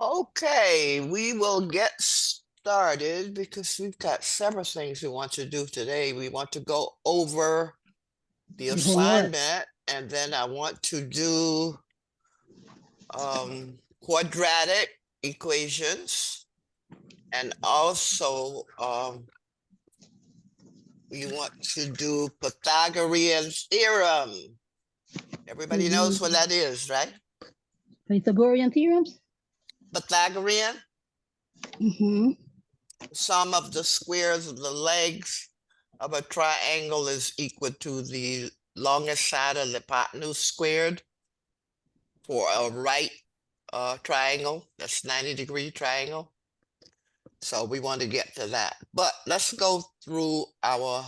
Okay, we will get started because we've got several things we want to do today. We want to go over the The homework. assignment, and then I want to do quadratic equations, and also we want to do Pythagorean theorem. Everybody knows what that is, right? Pythagorean theorems. Pythagorean, Mm-hmm. sum of the squares of the legs of a triangle is equal to the longest side of the hypotenuse squared for a right triangle. That's 90-degree triangle. So we want to get to that. But let's go through our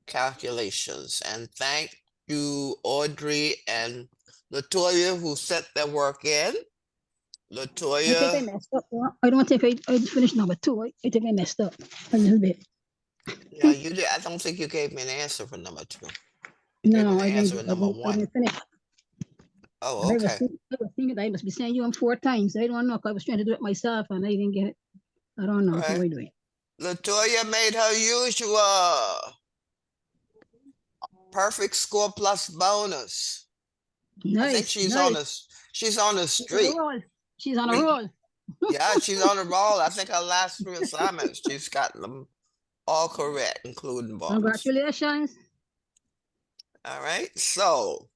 calculations. And thank you, Audrey and Latoya, who sent their work in. I think I Latoya, messed up. I don't think I finished number 2. I think I messed up a little bit. yeah, you did. I don't think you gave me an answer for number 2. No, Gave me I the answer didn't. for number 1. didn't finish. Oh, I okay. was thinking I must be saying you 4 times. I don't know. I was trying to do it myself and I didn't get it. I don't know. All So right. I do it. Latoya made her usual perfect score plus bonus. Nice. I think she's nice. on a she's on the street. She's on a roll. Yeah, she's on a roll. I think her last 3 assignments, she's got them all correct, including bonus. Congratulations. All right. So,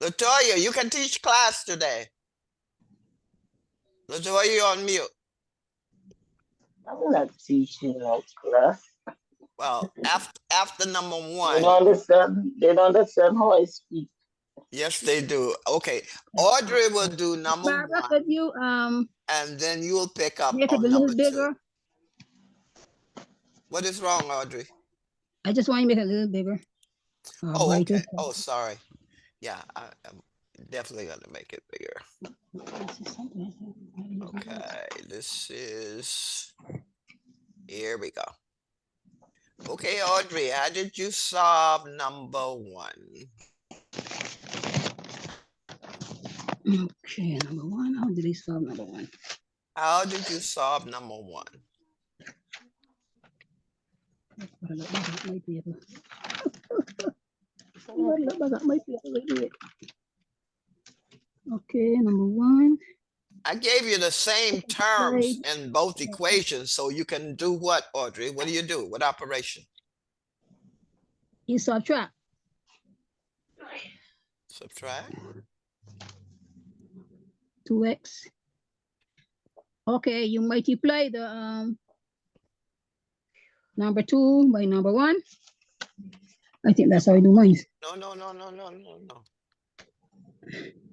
Latoya, you can teach class today. Latoya, you're on mute. I'm not teaching no class. Well, after number 1. They don't understand how I speak. Yes, they do. Okay. Audrey will do number Barbara, 1. could you And then you will pick up make it a on little number 2. bigger? What is wrong, Audrey? I just want you to make it a little bigger. Oh, brighter. okay. Oh, sorry. Yeah, I'm definitely going to make it bigger. Okay, this is, here we go. Okay, Audrey, how did you solve number 1? Okay, number 1. How did he solve number 1? How did you solve number 1? Might be able. Might be able to do it. Okay, number 1. I gave you the same terms in both equations, so you can do what, Audrey? What do you do? What operation? You subtract. Subtract. 2x. Okay, you multiply the number 2 by number 1. I think that's how I do mine. No.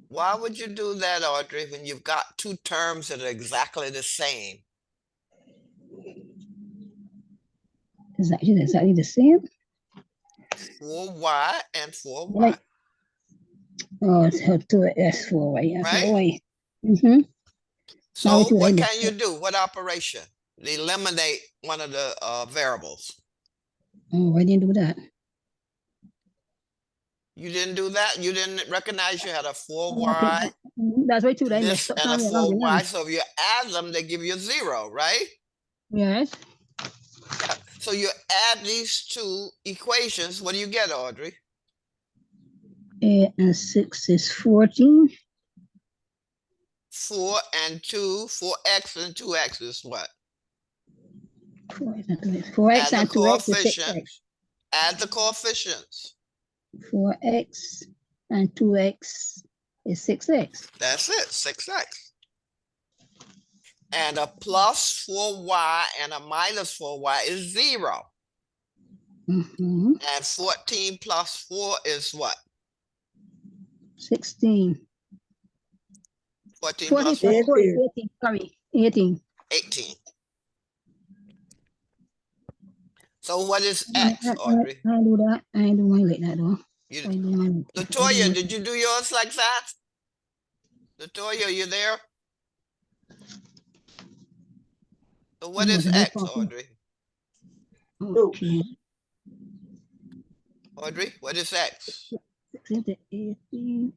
Why would you do that, Audrey, when you've got 2 terms that are exactly the same? Is that exactly the same? 4y and 4y. Right. Oh, it's 2x, 4y, and Right? 4y. Mm-hmm. So what can you do? What operation? Eliminate one of the variables. Oh, I didn't do that. You didn't do that? You didn't recognize you had a 4y? Okay. That's right too. This and a 4y. So if you add them, they give you 0, right? Yes. Yeah. So you add these 2 equations. What do you get, Audrey? 8 and 6 is 14. 4 and 2, 4x and 2x is what? 4x and 2x is 6x. Add the coefficients. 4x and 2x is 6x. That's it, 6x. And a plus 4y and a minus 4y is 0. Mm-hmm. And 14 plus 4 is what? 16. 14 plus 4 is 18. Sorry, 18. 18. So what is x, Audrey? I do that. I do mine like that though. Latoya, did you do yours like that? Latoya, you there? So what is x, Audrey? Okay. Audrey, what is x? 6 into 18.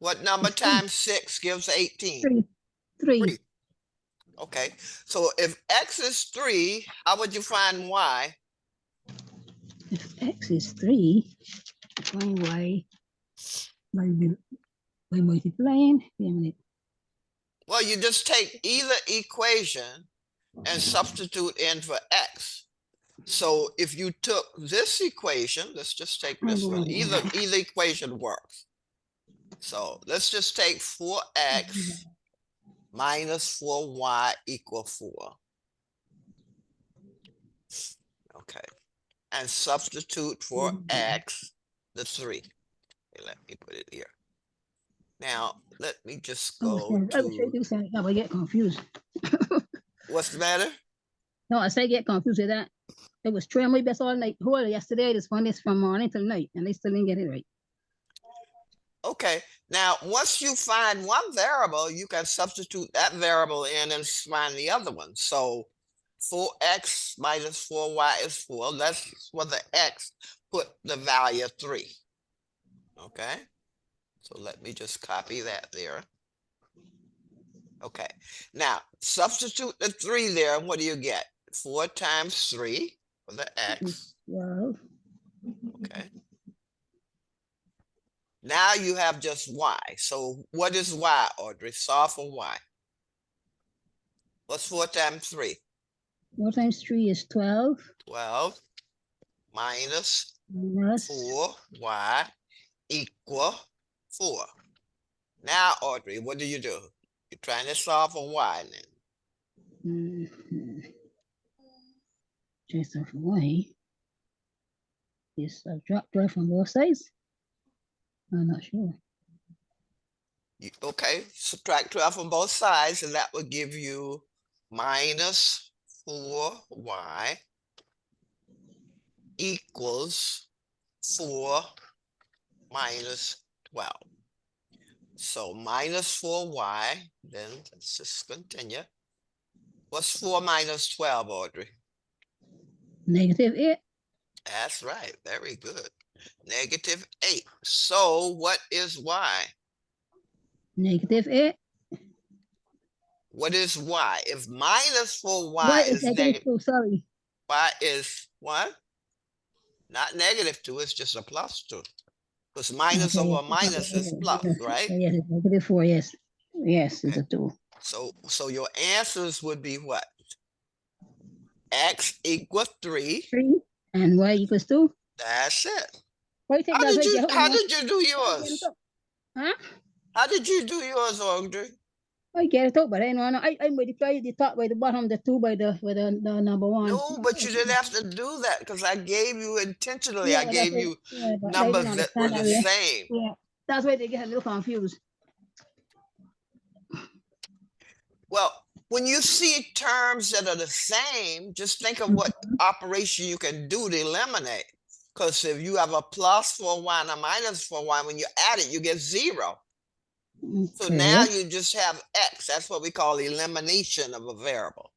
What number It's three. times 6 gives 18? Three. Three. 3. Okay, so if X is 3, how would you find Y? If X is 3, find Y by multiplying. Wait a minute. Well, you just take either equation and substitute in for X. So if you took this equation, let's just take this one. Either equation works. So let's just take 4x minus 4y equal 4. Okay. And substitute for x, the 3. Okay, let me put it here. Now, let me just go I was to, saying, I get confused. what's the matter? No, I say get confused with that. It was trying my best all night. Whole yesterday, this one is from morning till night, and they still didn't get it right. Okay, now once you find one variable, you can substitute that variable in and find the other one. So 4x minus 4y is 4. Let's, for the x, put the value 3. Okay, so let me just copy that there. Okay, now substitute the 3 there, and what do you get? 4 times 3 for the x. 12. Okay. Now you have just y. So what is y, Audrey? Solve for y. What's 4 times 3? 4 times 3 is 12. 12 minus Minus 4y equal 4. Now, Audrey, what do? You're trying to solve for y then. Just of y. Is subtract 12 from both sides? I'm not sure. Okay, subtract 12 from both sides, and that would give you minus 4y equals 4 minus 12. So minus 4y, then let's just continue. What's 4 minus 12, Audrey? Negative 8. That's right, very good. Negative 8. So what is y? Negative 8. What is y? If minus 4y Y is negative negative, 2, sorry. y is what? Not negative 2, it's just a plus 2. Because minus Okay, over minus is plus, right? Yes, it's negative 4, yes. Yes, it's a 2. So your answers would be what? X equals 3. 3 and y equals 2. That's it. Why take How that did right you there? how did you do yours? Huh? How did you do yours, Audrey? I get it out, but I know I multiply the top by the bottom, the 2 by the number 1. No, but you didn't have to do that because I gave you intentionally. I Yeah, gave you but I numbers didn't that were understand the that way. same. Yeah, that's why they get a little confused. Well, when you see terms that are the same, just think of what operation you can do to eliminate. Because if you have a plus 4y and a minus 4y, when you add it, you get 0. So Okay. now you just have x. That's what we call elimination of a variable.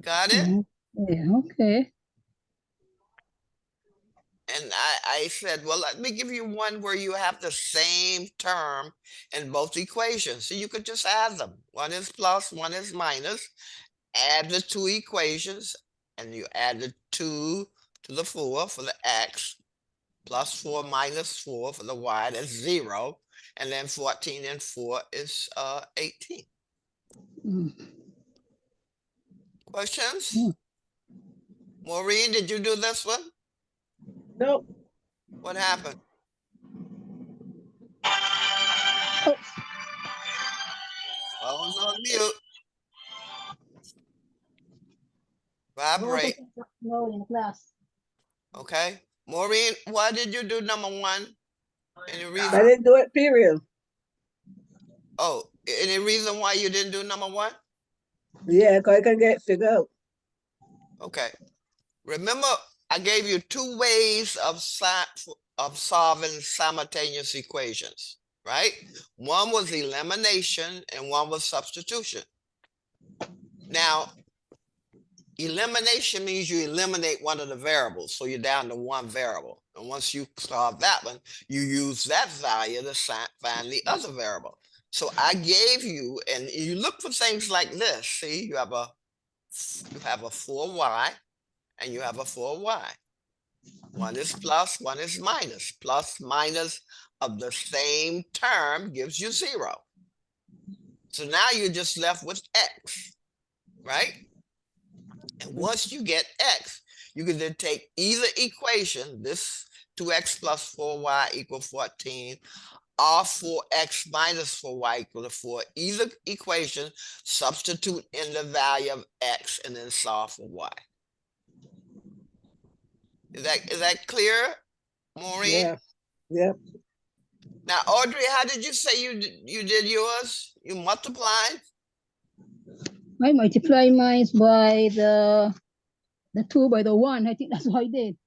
Got it? Yeah, okay. And I said, well, let me give you one where you have the same term in both equations. So you could just add them. One is plus, one is minus. Add the 2 equations, and you add the 2 to the 4 for the x, plus 4 minus 4 for the y, that's 0. And then 14 and 4 is 18. Questions? Maureen, did you do this one? Nope. What happened? Phone's on mute. Vibrate. No, in class. Okay. Maureen, why did you do number 1? Any I reason? didn't do it, period. Oh, any reason why you didn't do number 1? Yeah, because I can get it figured out. Okay. Remember, I gave you 2 ways of solving simultaneous equations, right? One was elimination and one was substitution. Now, Elimination means you eliminate one of the variables, so you're down to one variable. And once you solve that one, you use that value to find the other variable. So I gave you, and you look for things like this. See, you have a 4y and you have a 4y. One is plus, one is minus. Plus minus of the same term gives you 0. So now you're just left with x, right? And once you get x, you can then take either equation, this 2x plus 4y equal 14, or 4x minus 4y equal to 4. Either equation, substitute in the value of x and then solve for y. Is that clear, Maureen? Yeah. Yep. Now, Audrey, how did you say you did yours? You multiplied? I multiply mine by the 2 by the 1. I think that's what I did.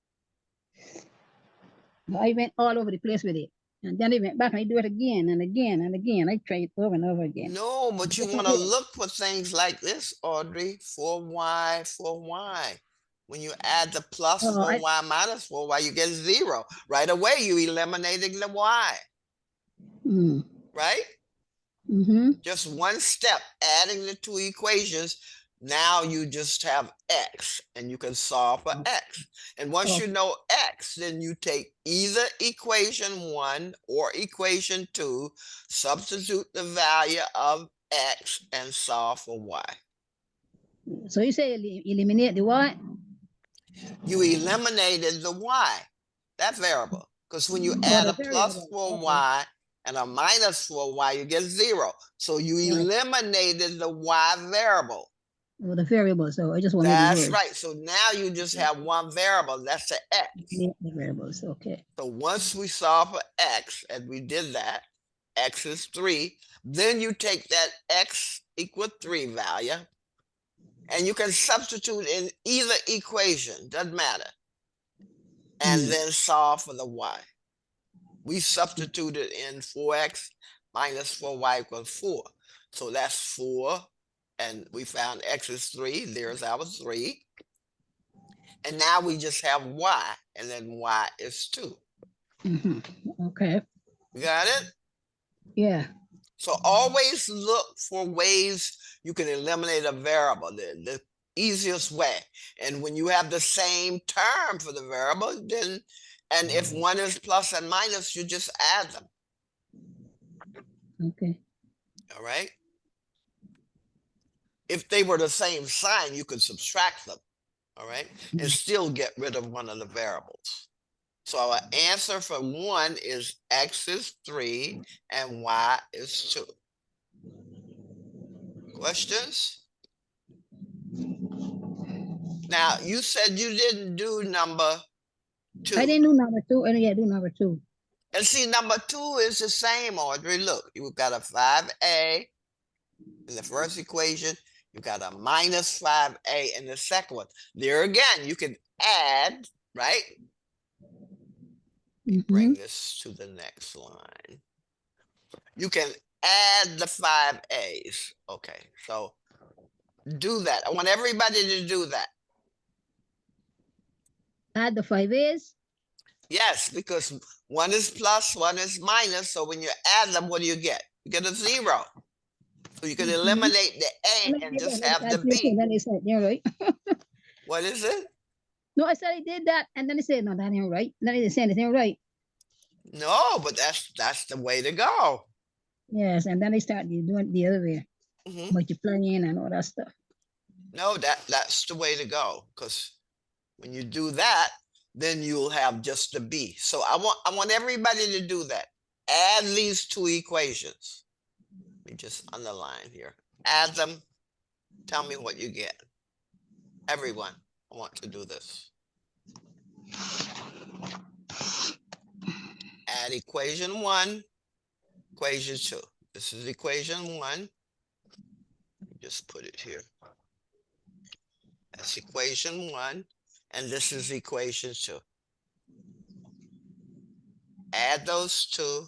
I went all over the place with it. And then I went back and I do it again and again and again. I try it over and over again. No, but you want to look for things like this, Audrey. 4y, 4y. When you add the plus 4y minus 4y, you get 0. Right away, you eliminating the y. Right? Just one step, adding the two equations. Now you just have x, and you can solve for x. And once you know x, then you take either equation 1 or equation 2, substitute the value of x, and solve for y. So you say eliminate the y? You eliminated the y, that variable. Because when you add a plus 4y and a minus 4y, you get 0. So you eliminated the y variable. Well, the variable, so I just want to That's right. So now you just have one variable. That's the x. The variables, okay. So once we solve for x, and we did that, x is 3, then you take that x equal 3 value, and you can substitute in either equation, doesn't matter, and then solve for the y. We substituted in 4x minus 4y equals 4. So that's 4. And we found x is 3. There's our 3. And now we just have y. And then y is 2. Okay. You got it? Yeah. So always look for ways you can eliminate a variable, the easiest way. And when you have the same term for the variable, then, and if one is plus and minus, you just add them. Okay. All right? If they were the same sign, you could subtract them, all right, and still get rid of one of the variables. So our answer for 1 is x is 3 and y is 2. Questions? Now, you said you didn't do number 2. I didn't do number 2. I didn't do number 2. And see, number 2 is the same, Audrey. Look, you've got a 5a in the first equation. You've got a minus 5a in the second one. There again, you can add, right? Bring this to the next line. You can add the 5a's. Okay, so do that. I want everybody to do that. Add the 5a's? Yes, because one is plus, one is minus. So when you add them, what do you get? You get a 0. So you can eliminate the A and just have the B. Then they said, you're right. What is it? No, I said I did that. And then they said, no, that ain't right. Then they said it ain't right. No, but that's the way to go. Yes, and then they started doing it the other way. Multiplying and all that stuff. No, that's the way to go. Because when you do that, then you'll have just the B. So I want everybody to do that. Add these two equations. Let me just underline here. Add them. Tell me what you get. Everyone, I want to do this. Add equation 1, equation 2. This is equation 1. Just put it here. That's equation 1, and this is equation 2. Add those two.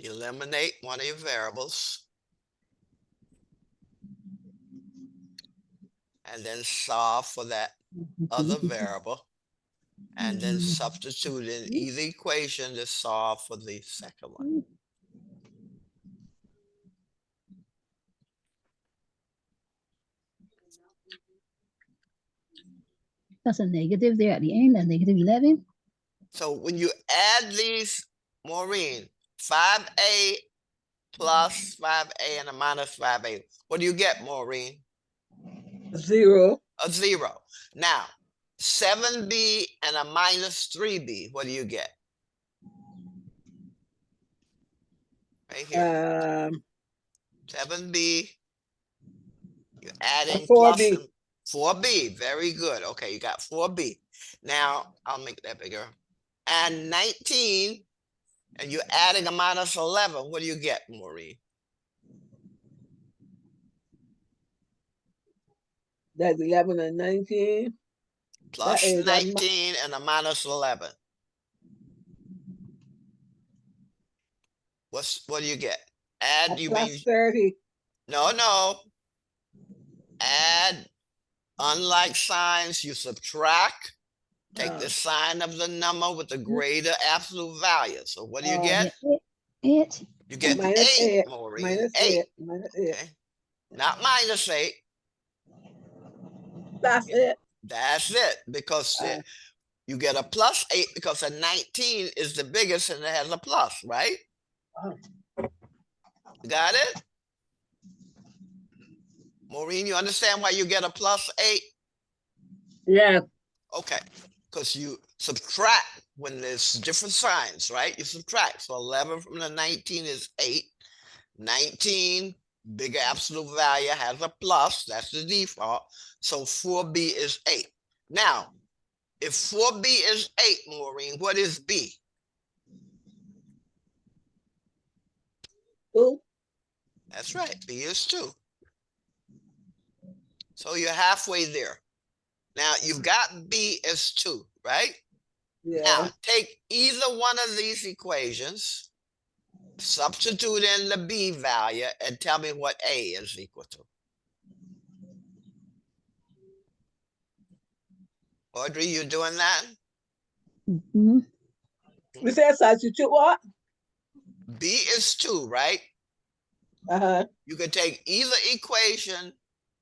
Eliminate one of your variables. and then solve for that other variable, and then substitute in either equation to solve for the second one. That's a negative there at the end, a negative 11. So when you add these, Maureen, 5a plus 5a and a minus 5a, what do you get, Maureen? 0. A 0. Now, 7b and a minus 3b, what do you get? Right here. 7b, you're adding 4b. plus and 4b. Very good. Okay, you got 4b. Now, I'll make that bigger. And 19, and you're adding a minus 11. What do you get, Maureen? That's 11 and 19. Plus That is 19 and a minus 11. What do you get? Add, you plus mean, 30. no. Add, unlike signs, you subtract. Take the sign of the number with the greater absolute value. So what do you get? It. You get minus 8, 8. Maureen. Minus 8. 8. Minus 8. Okay. Not minus 8. That's it. That's it. Because you get a plus 8 because a 19 is the biggest and it has a plus, right? Got it? Maureen, you understand why you get a plus 8? Yeah. Okay. Because you subtract when there's different signs, right? You subtract. So 11 from the 19 is 8. 19, bigger absolute value, has a plus. That's the default. So 4b is 8. Now, if 4b is 8, Maureen, what is b? 2. That's right. B is 2. So you're halfway there. Now, you've got b as 2, right? Yeah. Now, take either one of these equations, substitute in the b value, and tell me what a is equal to. Audrey, you doing that? Mhm. We said substitute what? B is 2, right? You can take either equation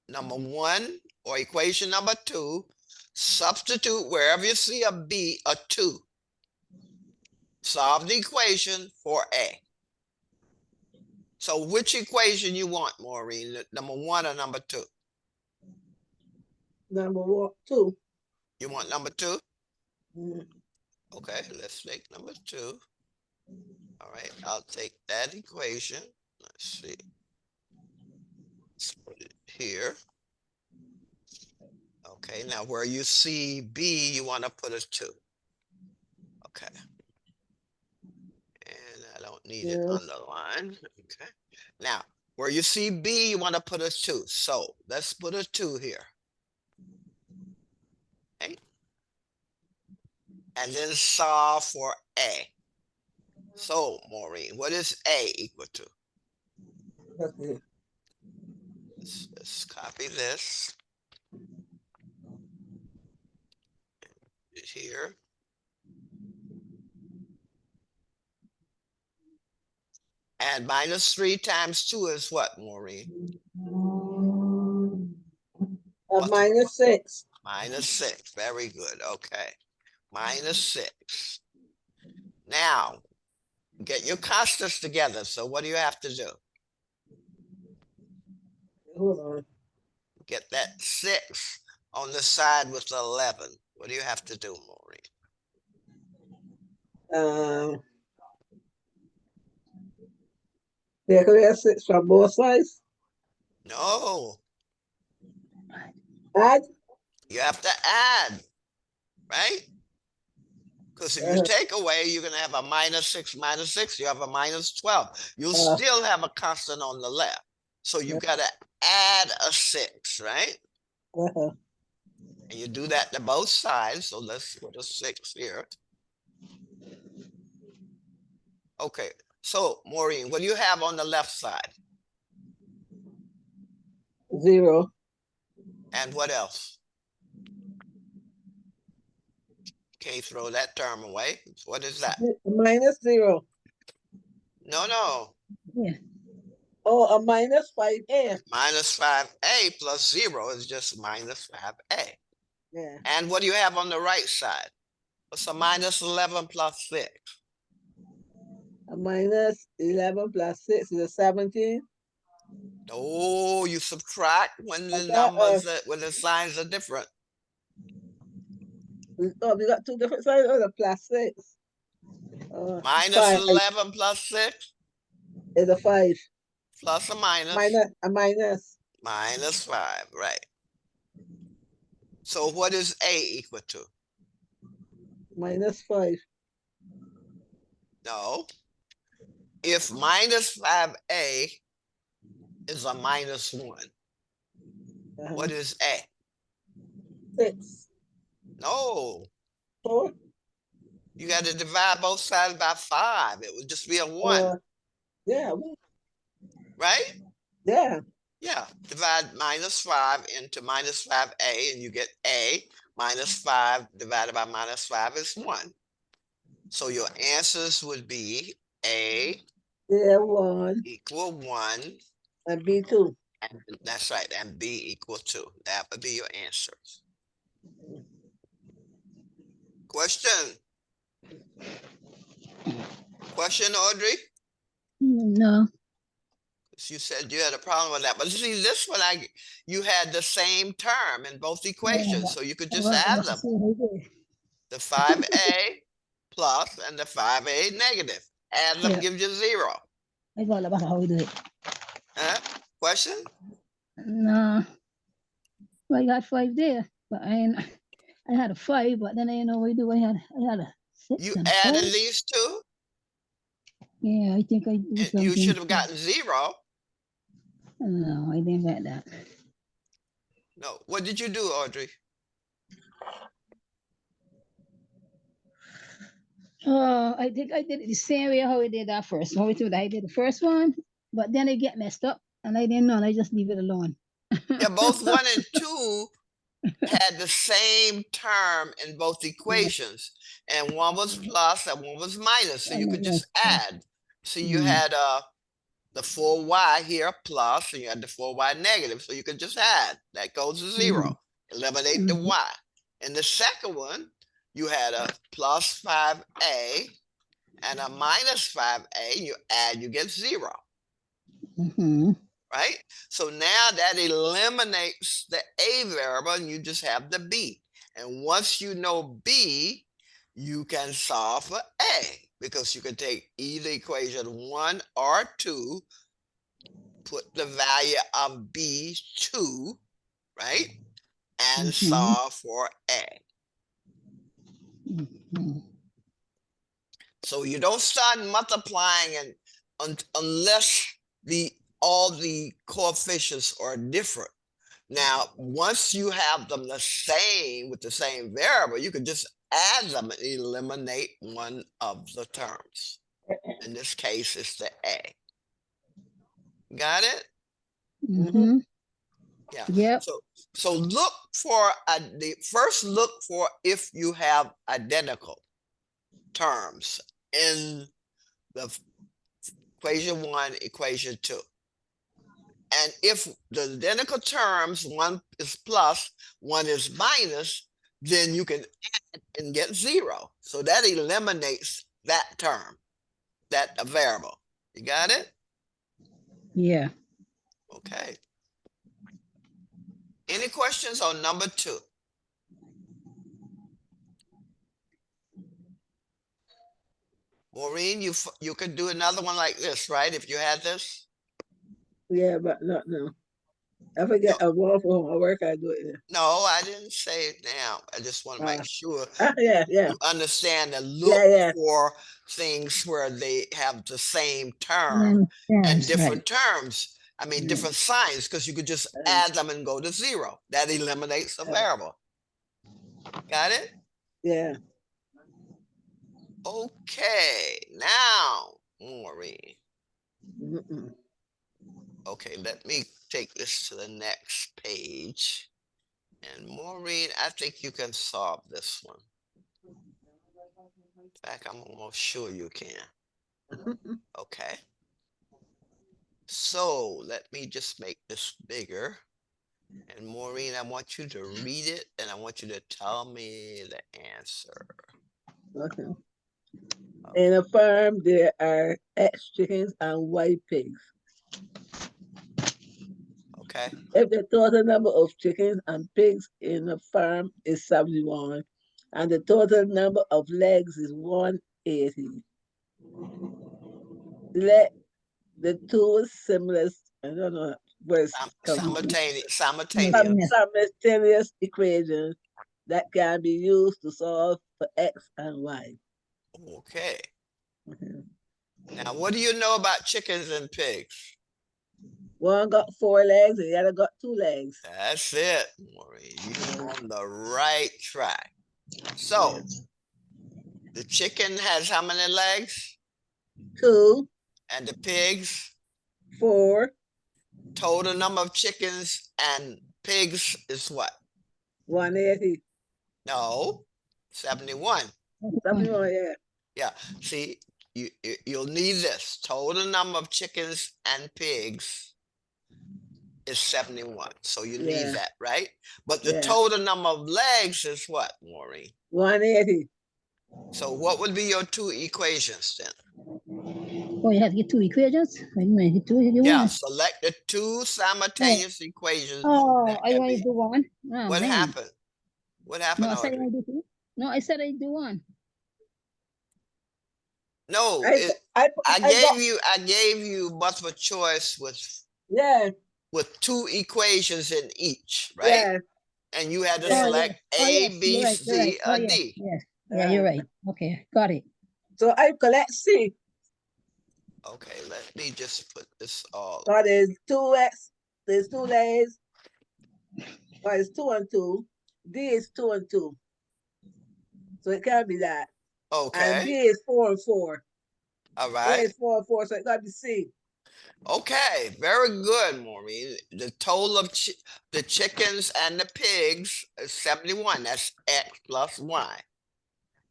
number 1 or equation number 2, substitute wherever you see a B, a 2. Solve the equation for A. So which equation you want, Maureen? Number 1 or number 2? Number 2. You want number 2? Mm. Okay, let's make number 2. All right, I'll take that equation. Let's see. Let's put it here. Okay, now where you see B, you want to put a 2. Okay. And I don't need it underlined. Okay. Now, where you see B, you want to put a 2. So let's put a 2 here. Okay. And then solve for A. So, Maureen, what is A equal to? Okay. Let's copy this. Here. And minus 3 times 2 is what, Maureen? Minus 6. Minus 6. Very good. Okay. Minus 6. Now, get your constants together. So what do you have to do? Hold on. Get that 6 on the side with the 11. What do you have to do, Maureen? Yeah, because we have 6 from both sides. No, Add. you have to add, right? Because if you take away, you're going to have a minus 6, minus 6. You have a minus 12. You'll still have a constant on the left. So you've got to add a 6, right? And you do that to both sides. So let's put a 6 here. Okay. So, Maureen, what do you have on the left side? 0. And what else? Can't throw that term away. What is that? Minus 0. No. Yeah. Oh, a minus 5A. Minus 5a plus 0 is just minus 5a. Yeah. And what do you have on the right side? What's a minus 11 plus 6? A minus 11 plus 6 is a 17. Oh, you subtract when the Okay, when the signs are different. we got two different sides. Oh, the plus 6. Minus 5 11 plus 6 is a 5. plus a minus. A minus. Minus 5, right. So what is a equal to? Minus 5. No. If minus 5a is a minus 1, what is a? 6. No. 4. You got to divide both sides by 5. It would just be a 1, Yeah. right? Yeah. Yeah. Divide minus 5 into minus 5a and you get a. Minus 5 divided by minus 5 is 1. So your answers would be a Yeah, 1 equal 1. and B2. And that's right. And b equal 2. That would be your answers. Question? Question, Audrey? No. You said you had a problem with that. But see, this one, you had the same term in both equations, so you could just add them. The 5a plus and the 5a negative. Add them gives you 0. I thought about how we do it. Question? No. Well, I got 5 there, but I had a 5, but then I know what we do. I had a 6 You and a added 5. these two, Yeah, I think I did and something. you should have gotten 0. No, I didn't get that. No. What did you do, Audrey? Oh, I think I did it the same way how I did that first one. I did the first one, but then it get messed up, and I didn't know, and I just leave it alone. Yeah, both 1 and 2 had the same term in both equations, and one was plus and one was minus, so you could just add. So you had the 4y here plus, and you had the 4y negative, so you could just add. That goes to 0. Eliminate the y. In the second one, you had a plus 5a and a minus 5a. You add, you get 0. Right? So now that eliminates the a variable and you just have the b. And once you know b, you can solve for a, because you can take either equation 1 or 2, put the value of b2, right? And solve for a. So you don't start multiplying unless all the coefficients are different. Now, once you have them the same with the same variable, you can just add them and eliminate one of the terms. In this case, it's the a. Got it? Yeah. Yep. So look for first look for if you have identical terms in the equation 1, equation 2. And if the identical terms, one is plus, one is minus, then you can add and get 0. So that eliminates that term, that variable. You got it? Yeah. Okay. Any questions on number 2? Maureen, you could do another one like this, right? If you had this? Yeah, but not now. If I get a wall for homework, I do it. Yeah. No, I didn't say it now. I just want to make sure Yeah. you understand and look for things where they have the same term and different terms. I mean, different signs, because you could just add them and go to 0. That eliminates the variable. Got it? Yeah. Okay. Now, Maureen. Okay, let me take this to the next page. And Maureen, I think you can solve this one. In fact, I'm almost sure you can. Okay. So let me just make this bigger. And Maureen, I want you to read it and I want you to tell me the answer. Okay. In a farm, there are X chickens and Y pigs. Okay. If the total number of chickens and pigs in a farm is 71, and the total number of legs is 180, let the two simultaneous, I don't know where it's coming from, Simultaneous. simultaneous equations that can be used to solve for X and Y. Okay. Mhm. Now, what do you know about chickens and pigs? One got 4 legs, the other got 2 legs. That's it, Maureen. You're on the right track. Yeah. So, the chicken has how many legs? 2, And the pigs? 4, Total number of chickens and pigs is what? 180. No, 71. 71, yeah. Yeah. See, you'll need this. Total number of chickens and pigs is 71. So you need Yeah. that, right? But the Yeah. total number of legs is what, Maureen? 180. So what would be your two equations then? Oh, you have to get two equations? Wait a minute, two, you Yeah, want? select the two simultaneous equations Oh, that I can want to be. do one. Oh, What man. happened? What happened, No, I said I Audrey? want to do two. No, I said I do one. No, I got, I gave you multiple choice yeah, with two equations in each, right? yeah, And you had to yeah. Oh, select yes. Oh, A, yes. B, You're right. You're right. C, Oh, or yes. D. Yes. Yeah, you're right. Okay. Got it. So I collect C. Okay, let me just put this all. So there's 2X, there's 2 legs, or it's 2 and 2. D is 2 and 2. So it can't be that. And Okay, B is 4 and 4. all A right. is 4 and 4, so it got to be C. Okay, very good, Maureen. The total of the chickens and the pigs is 71. That's X plus Y.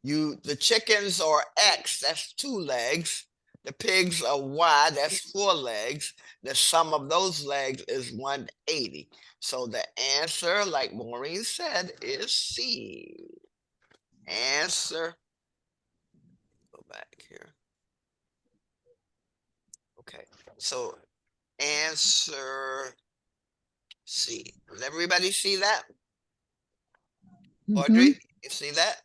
The chickens are X, that's 2 legs. The pigs are Y, that's 4 legs. The sum of those legs is 180. So the answer, like Maureen said, is C. Answer. Go back here. Okay, so answer C. Does everybody see that? Audrey, you see that?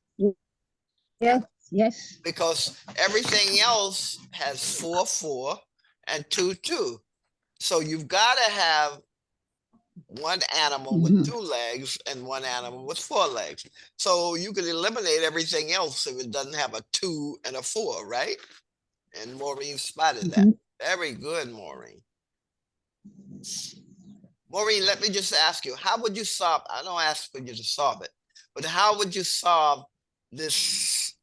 Yes. Yes. Because everything else has 4, 4 and 2, 2. So you've got to have one animal with 2 legs and one animal with 4 legs. So you can eliminate everything else if it doesn't have a 2 and a 4, right? And Maureen spotted that. Very good, Maureen. Maureen, let me just ask you, how would you solve? I don't ask for you to solve it, but how would you solve this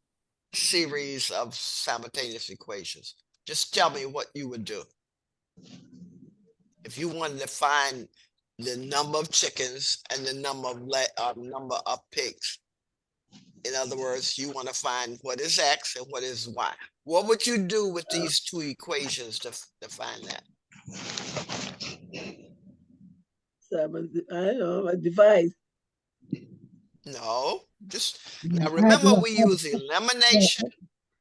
series of simultaneous equations? Just tell me what you would do. If you wanted to find the number of chickens and the number of pigs. In other words, you want to find what is X and what is Y. What would you do with these two equations to find that? So I don't know, I divide. No, just now remember we use elimination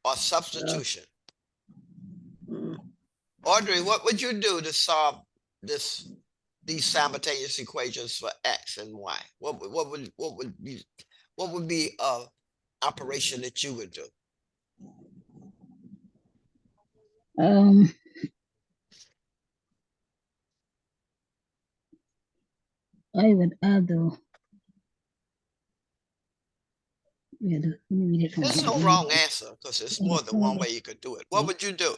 or Yeah. substitution. Mm. Audrey, what would you do to solve these simultaneous equations for X and Y? What would be a operation that you would do? I would add the. There's no wrong answer because there's more than one way you could do it. What would you do?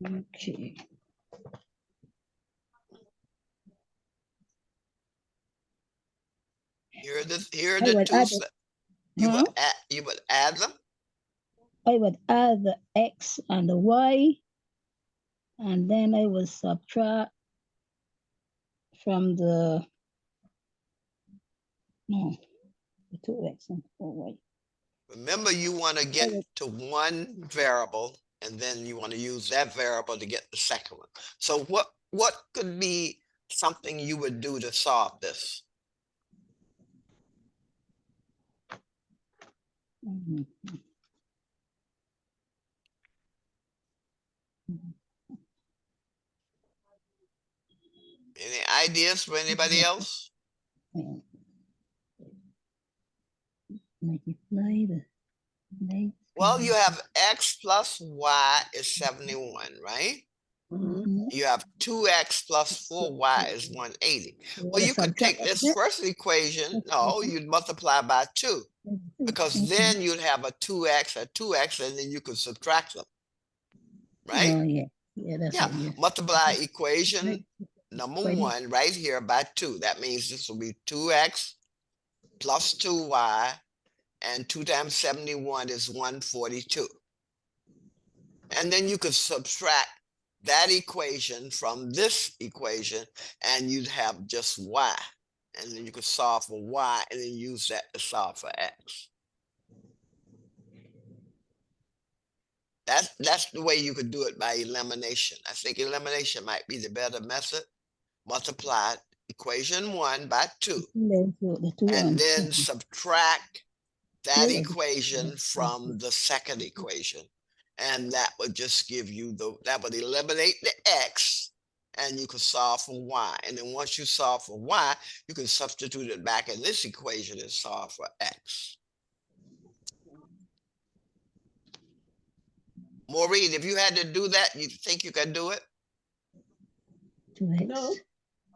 Okay. Here are the two steps. You would add them. I would add the X and the Y, and then I would subtract from the, no, the 2x and 4y. Remember, you want to get Okay. to one variable, and then you want to use that variable to get the second one. So what could be something you would do to solve this? Mhm. Any ideas for anybody else? Well, multiply the legs. Well, you have x plus y is 71, right? Mhm. Mhm. You have 2x plus 4y is 180. Well, you could take this first equation. No, you'd multiply by 2, because then you'd have a 2x, and then you could subtract them, right? Oh, yeah. Yeah, that's Yeah, it. Yeah. multiply equation Right. number Right. 1 right here by 2. That means this will be 2x plus 2y, and 2 times 71 is 142. And then you could subtract that equation from this equation, and you'd have just y. And then you could solve for y, and then use that to solve for x. That's the way you could do it, by elimination. I think elimination might be the better method. Multiply equation 1 by 2, The two and and then subtract that Yeah. equation from the second equation. And that would just give you that would eliminate the x, and you could solve for y. And then once you solve for y, you can substitute it back in this equation and solve for x. Maureen, if you had to do that, you think you could do it? 2x No,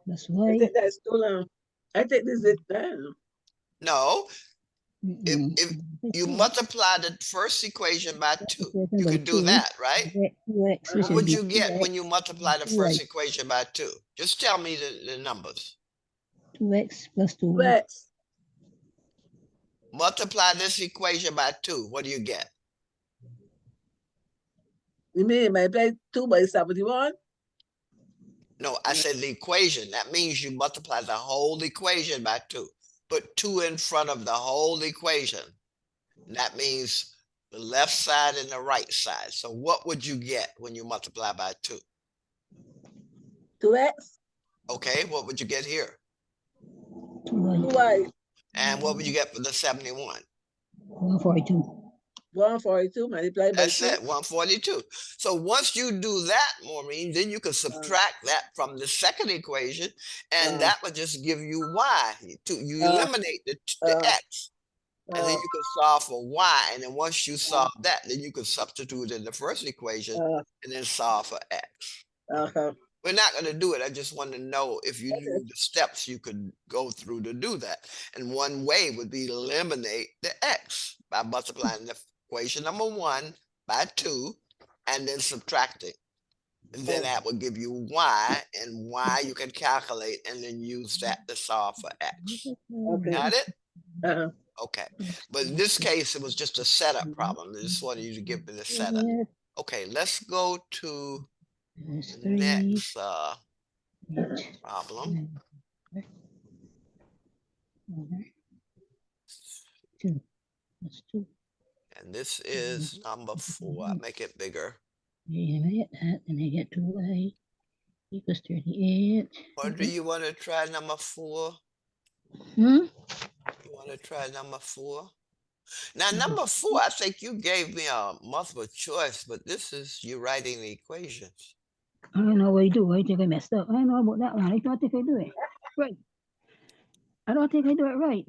plus I y. think that's too long. I think this is done. No. If Mm-mm. you multiply the first equation by 2, Equation you by could do 2, that, right? 2x, which What would would be you get 2x, when you multiply the 2y, first equation by 2? Just tell me the numbers. 2x plus 2y. Flex. Multiply this equation by 2. What do you get? You mean my play 2 by 71? No, I said the equation. That means you multiply the whole equation by 2. Put 2 in front of the whole equation. And that means the left side and the right side. So what would you get when you multiply by 2? 2x, Okay, what would you get here? 2y, 2y, And what would you get for the 71? 142. 142 multiplied by That's 2. it, 142. So once you do that, Maureen, then you can subtract that from the second equation, and that would just give you y. You eliminate the x, and then you can solve for y. And then once you solve that, then you can substitute in the first equation and then solve for x. We're not going to do it. I just want to know if you knew the steps you could go through to do that. And one way would be to eliminate the x by multiplying the equation number 1 by 2 and then subtracting. And then that would give you y, and y you can calculate and then use that to solve for x. Got it? Okay. But in this case, it was just a setup problem. I just wanted you to give me the setup. Okay, let's go to the next problem. 2. That's 2. And this is number 4. I'll make it bigger. Yeah, I get that, and I get 2y equals 38. Or do you want to try number 4? Hmm? You want to try number 4? Now, number 4, I think you gave me a multiple choice, but this is you writing the equations. I don't know what you do. I think I messed up. I don't know about that one. I don't think I do it right. I don't think I do it right.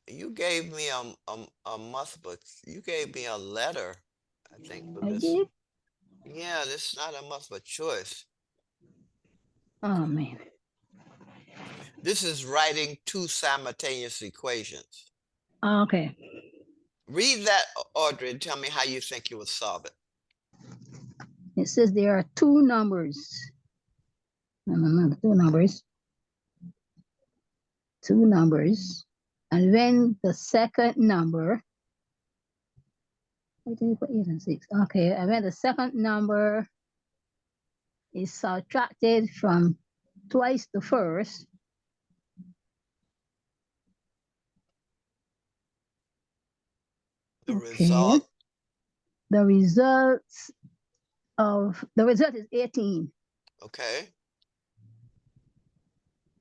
You gave me a multiple. You gave me a letter, I think, for I this. did? Yeah, this is not a multiple choice. Oh, man. This is writing 2 simultaneous equations. Okay. Read that, Audrey, and tell me how you think you would solve it. It says there are 2 numbers. No, 2 numbers. 2 numbers. And when the second number, I did put 8 and 6. Okay, and when the second number is subtracted from twice the first. The Okay. result, The result is 18. okay?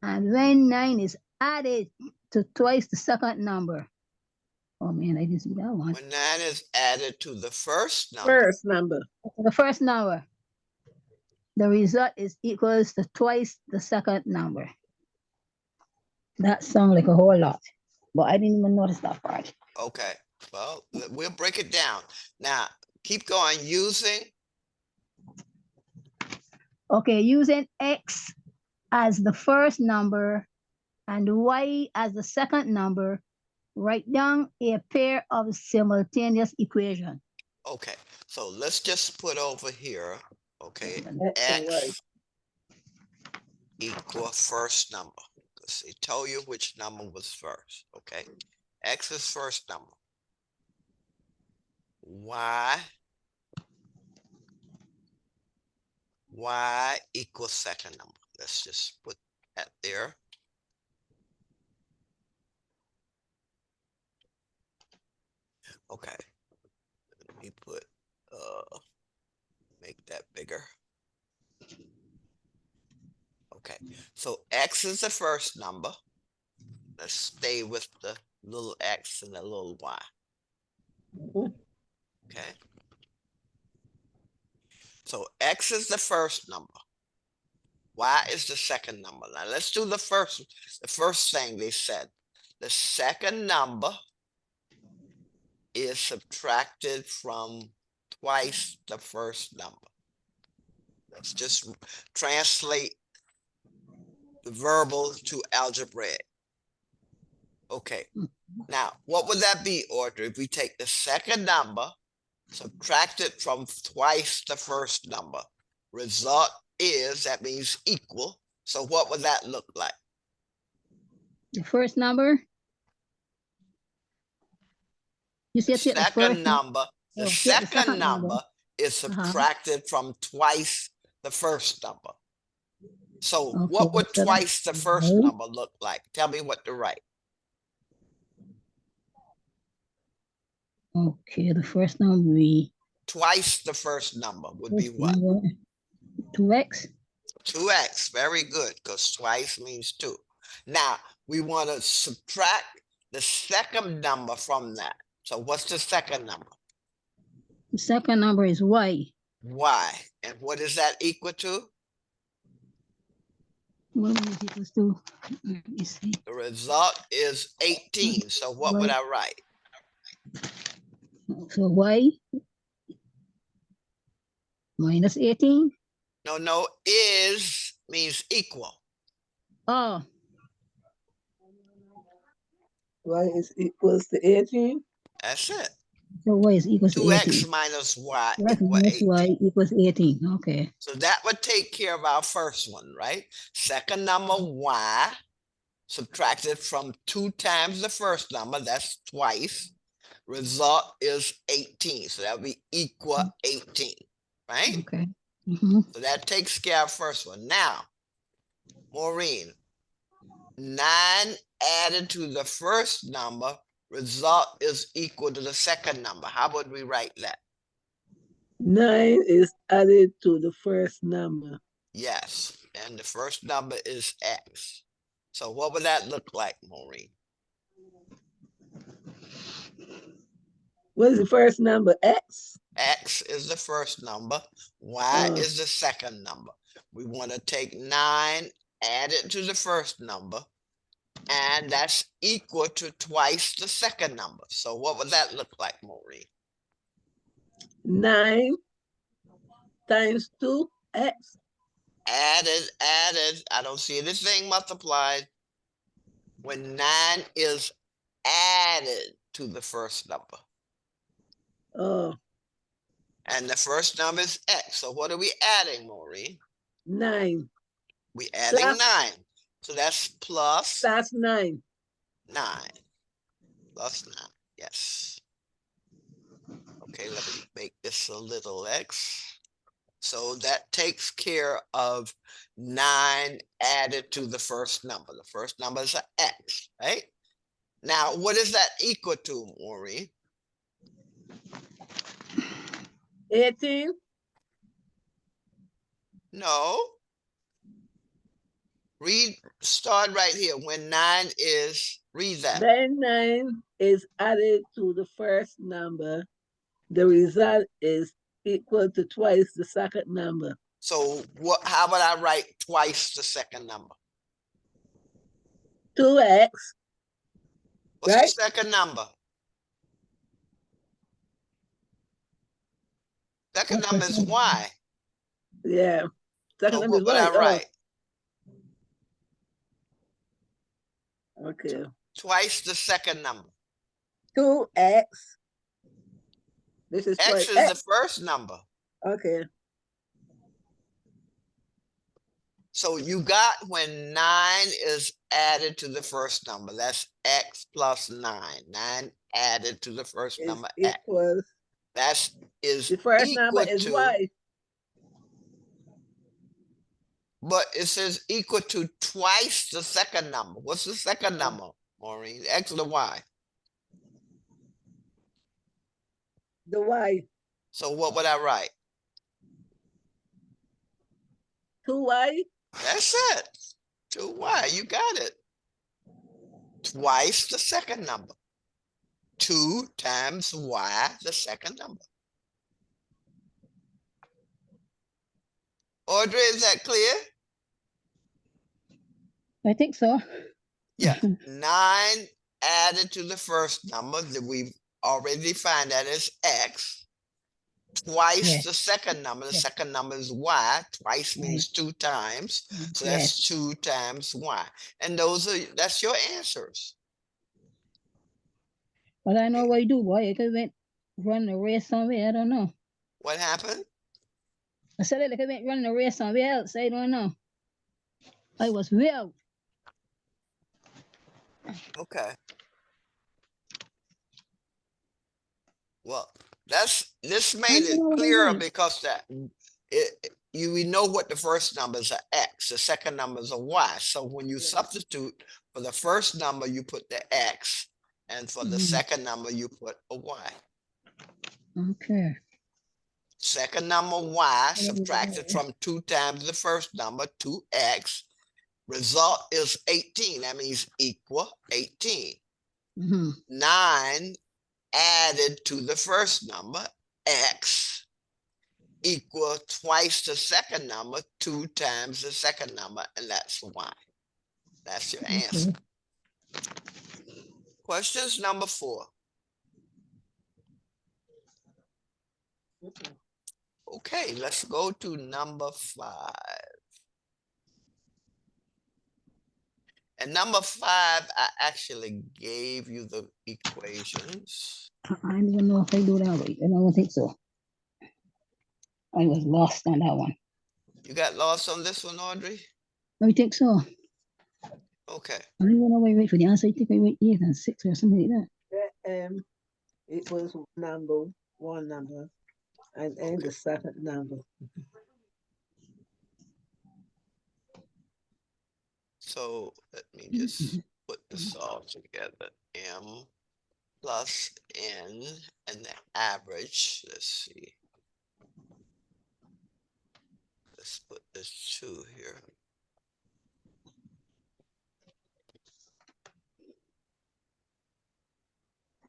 And when 9 is added to twice the second number. Oh man, I didn't see that one. When 9 is added to the first number, First number. The first number. The result is equals to twice the second number. That sounds like a whole lot, but I didn't even notice that part. okay. Well, we'll break it down. Now, keep going using, Okay, using X as the first number and Y as the second number, write down a pair of simultaneous equations. okay. So let's just put over here, okay, X and Y. X equal first number. Because it told you which number was first, okay? X is first number. Y equals second number. Let's just put that there. Okay. Let me put, make that bigger. Okay, so X is the first number. Let's stay with the little X and the little Y. Mhm. Okay. So X is the first number. Y is the second number. Now let's do the first thing they said. The second number is subtracted from twice the first number. Let's just translate the verbal to algebraic. Okay. Now, what would that be, Audrey, if we take the second number, subtract it from twice the first number? Result is, that means equal. So what would that look like? The first number. You The said take the first second number, the take the second second number. number is subtracted from twice the first number. So Okay, what would so twice the first right. number look like? Tell me what to write. Okay, the first number will be Twice the first number would be first what? number, 2x. 2x, very good, because twice means 2. Now, we want to subtract the second number from that. So what's the second number? The second number is y. Y. And what is that equal to? What is equals to? Let me see. The result is 18. So what would I write? So y minus 18. No, is means equal. Oh, Y is equals to 18. That's it. so y is equals to 2x 18. minus y X equal minus 18. y equals 18. Okay. So that would take care of our first one, right? Second number, y, subtracted from 2 times the first number, that's twice. Result is 18. So that would be equal 18, right? Okay. Mhm. So that takes care of first one. Now, Maureen, 9 added to the first number, result is equal to the second number. How would we write that? 9 is added to the first number. Yes, and the first number is X. So what would that look like, Maureen? What is the first number? X? X is the first number, Y Oh. is the second number. We want to take 9, add it to the first number, and that's equal to twice the second number. So what would that look like, Maureen? 9 times 2x. Added, I don't see anything multiplied. When 9 is added to the first number. Oh, And the first number is X. So what are we adding, Maureen? 9. We adding Plus- 9. So that's plus That's 9. 9. Plus 9, yes. Okay, let me make this a little X. So that takes care of 9 added to the first number. The first number is an X, right? Now, what is that equal to, Maureen? 18. No. Start right here. When 9 is, read that. Then 9 is added to the first number. The result is equal to twice the second number. So how would I write twice the second number? 2x. What's Right? the second number? Second number is y. Yeah. Second So number what is would I y. write? Okay. Twice the second number. 2x. This is X twice is x. the first number. Okay. So you got when 9 is added to the first number. That's X plus 9. 9 added to the first Is number X. equals. That is The first number equal is to, y. but it says equal to twice the second number. What's the second number, Maureen? X or the Y? The y. So what would I write? 2y. That's it. 2y. You got it. Twice the second number. 2 times y, the second number. Audrey, is that clear? I think so. Yeah. 9 added to the first number that we've already defined that as X. Twice Yes. the second number. The Yes. second number is y. Twice Right. means 2 times. So Yes. that's 2 times y. And that's your answers. But I know what you do, boy. You could went run a race somewhere. I don't know. What happened? I said it like I went running a race somewhere else. I don't know. I was way out. Okay. Well, this made it know what I clearer mean. because we know what the first number is a X, the second number is a Y. So when you substitute for the first number, you put the X, and for the second number, you put a Y. Okay. Second number Y subtracted from 2 times the first number, 2x. Result is 18. That means equal 18. 9 added to the first number, x, equal twice the second number, 2 times the second number, and that's y. That's your answer. Questions number 4. Okay, let's go to number 5. And number 5, I actually gave you the equations. I don't even know if I do that right. I don't think so. I was lost on that one. You got lost on this one, Audrey? I think so. Okay. I don't even know why I wait for the answer. I think I went 8 and 6 or something like that. It was one number, and the second number. So let me just put this all together. M plus N and the average. Let's see. Let's put this 2 here.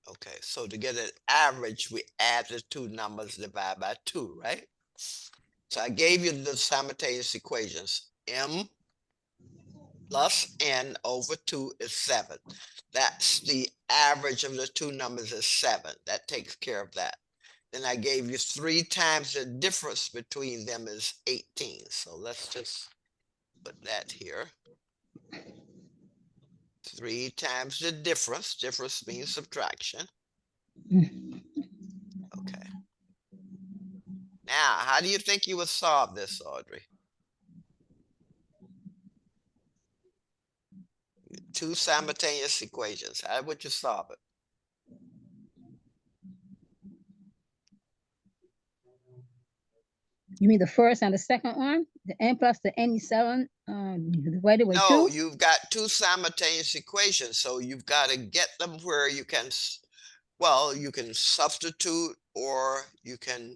Okay, so to get an average, we add the 2 numbers, divide by 2, right? So I gave you the simultaneous equations. M plus N over 2 is 7. That's the average of the 2 numbers is 7. That takes care of that. Then I gave you 3 times the difference between them is 18. So let's just put that here. 3 times the difference. Difference means subtraction. Okay. Now, how do you think you would solve this, Audrey? 2 simultaneous equations. How would you solve it? You mean the first and the second one? The n plus the n is 7 divided by No, 2? you've got two simultaneous equations, so you've got to get them where you can, well, you can substitute or you can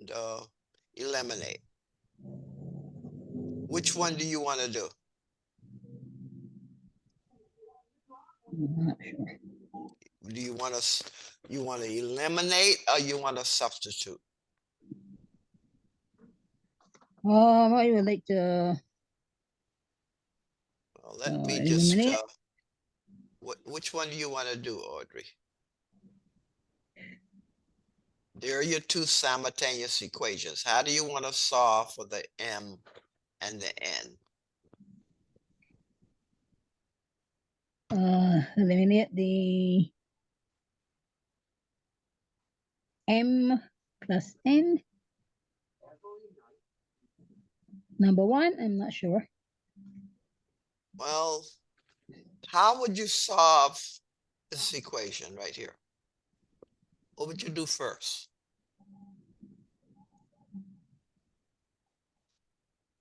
eliminate. Which one do you want to do? I'm not sure. Do you want to eliminate or you want to substitute? I would like to Well, let me just, eliminate. which one do you want to do, Audrey? There are your two simultaneous equations. How do you want to solve for the m and the n? Eliminate the m plus n. Number 1, I'm not sure. Well, how would you solve this equation right here? What would you do first?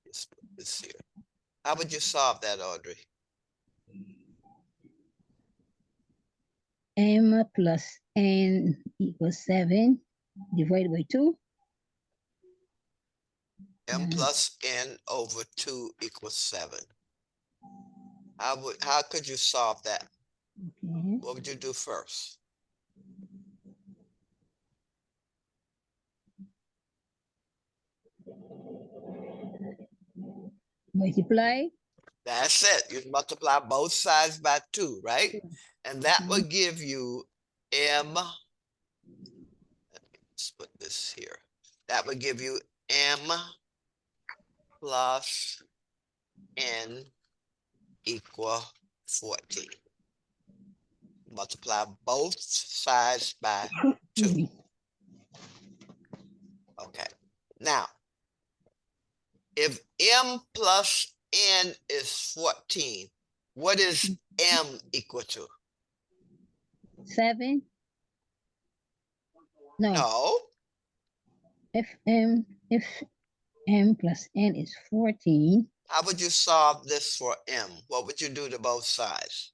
Let's put this here. How would you solve that, Audrey? M plus n equals 7 divided by 2. M plus n over 2 equals 7. How could you solve that? Okay. What would you do first? Multiply. That's it. You multiply both sides by 2, right? And that would give you m. Let's put this here. That would give you m plus n equal 14. Multiply both sides by 2. Okay. Now, if m plus n is 14, what is m equal to? 7. No. No. If m plus n is 14. How would you solve this for m? What would you do to both sides?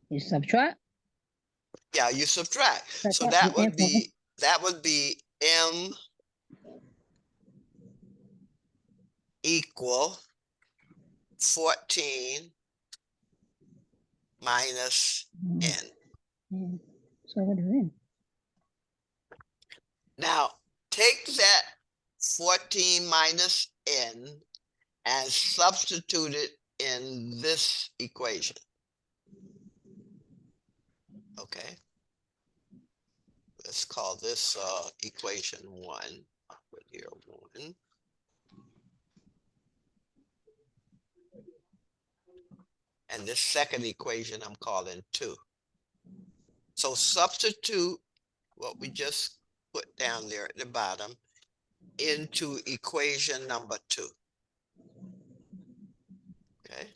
You subtract. Yeah, you subtract. So Subtract that the would be m equal 14 minus n. So what is it? Now, take that 14 minus n and substitute it in this equation. Okay. Let's call this equation 1. I'll put here 1. And this second equation I'm calling 2. So substitute what we just put down there at the bottom into equation number 2. Okay.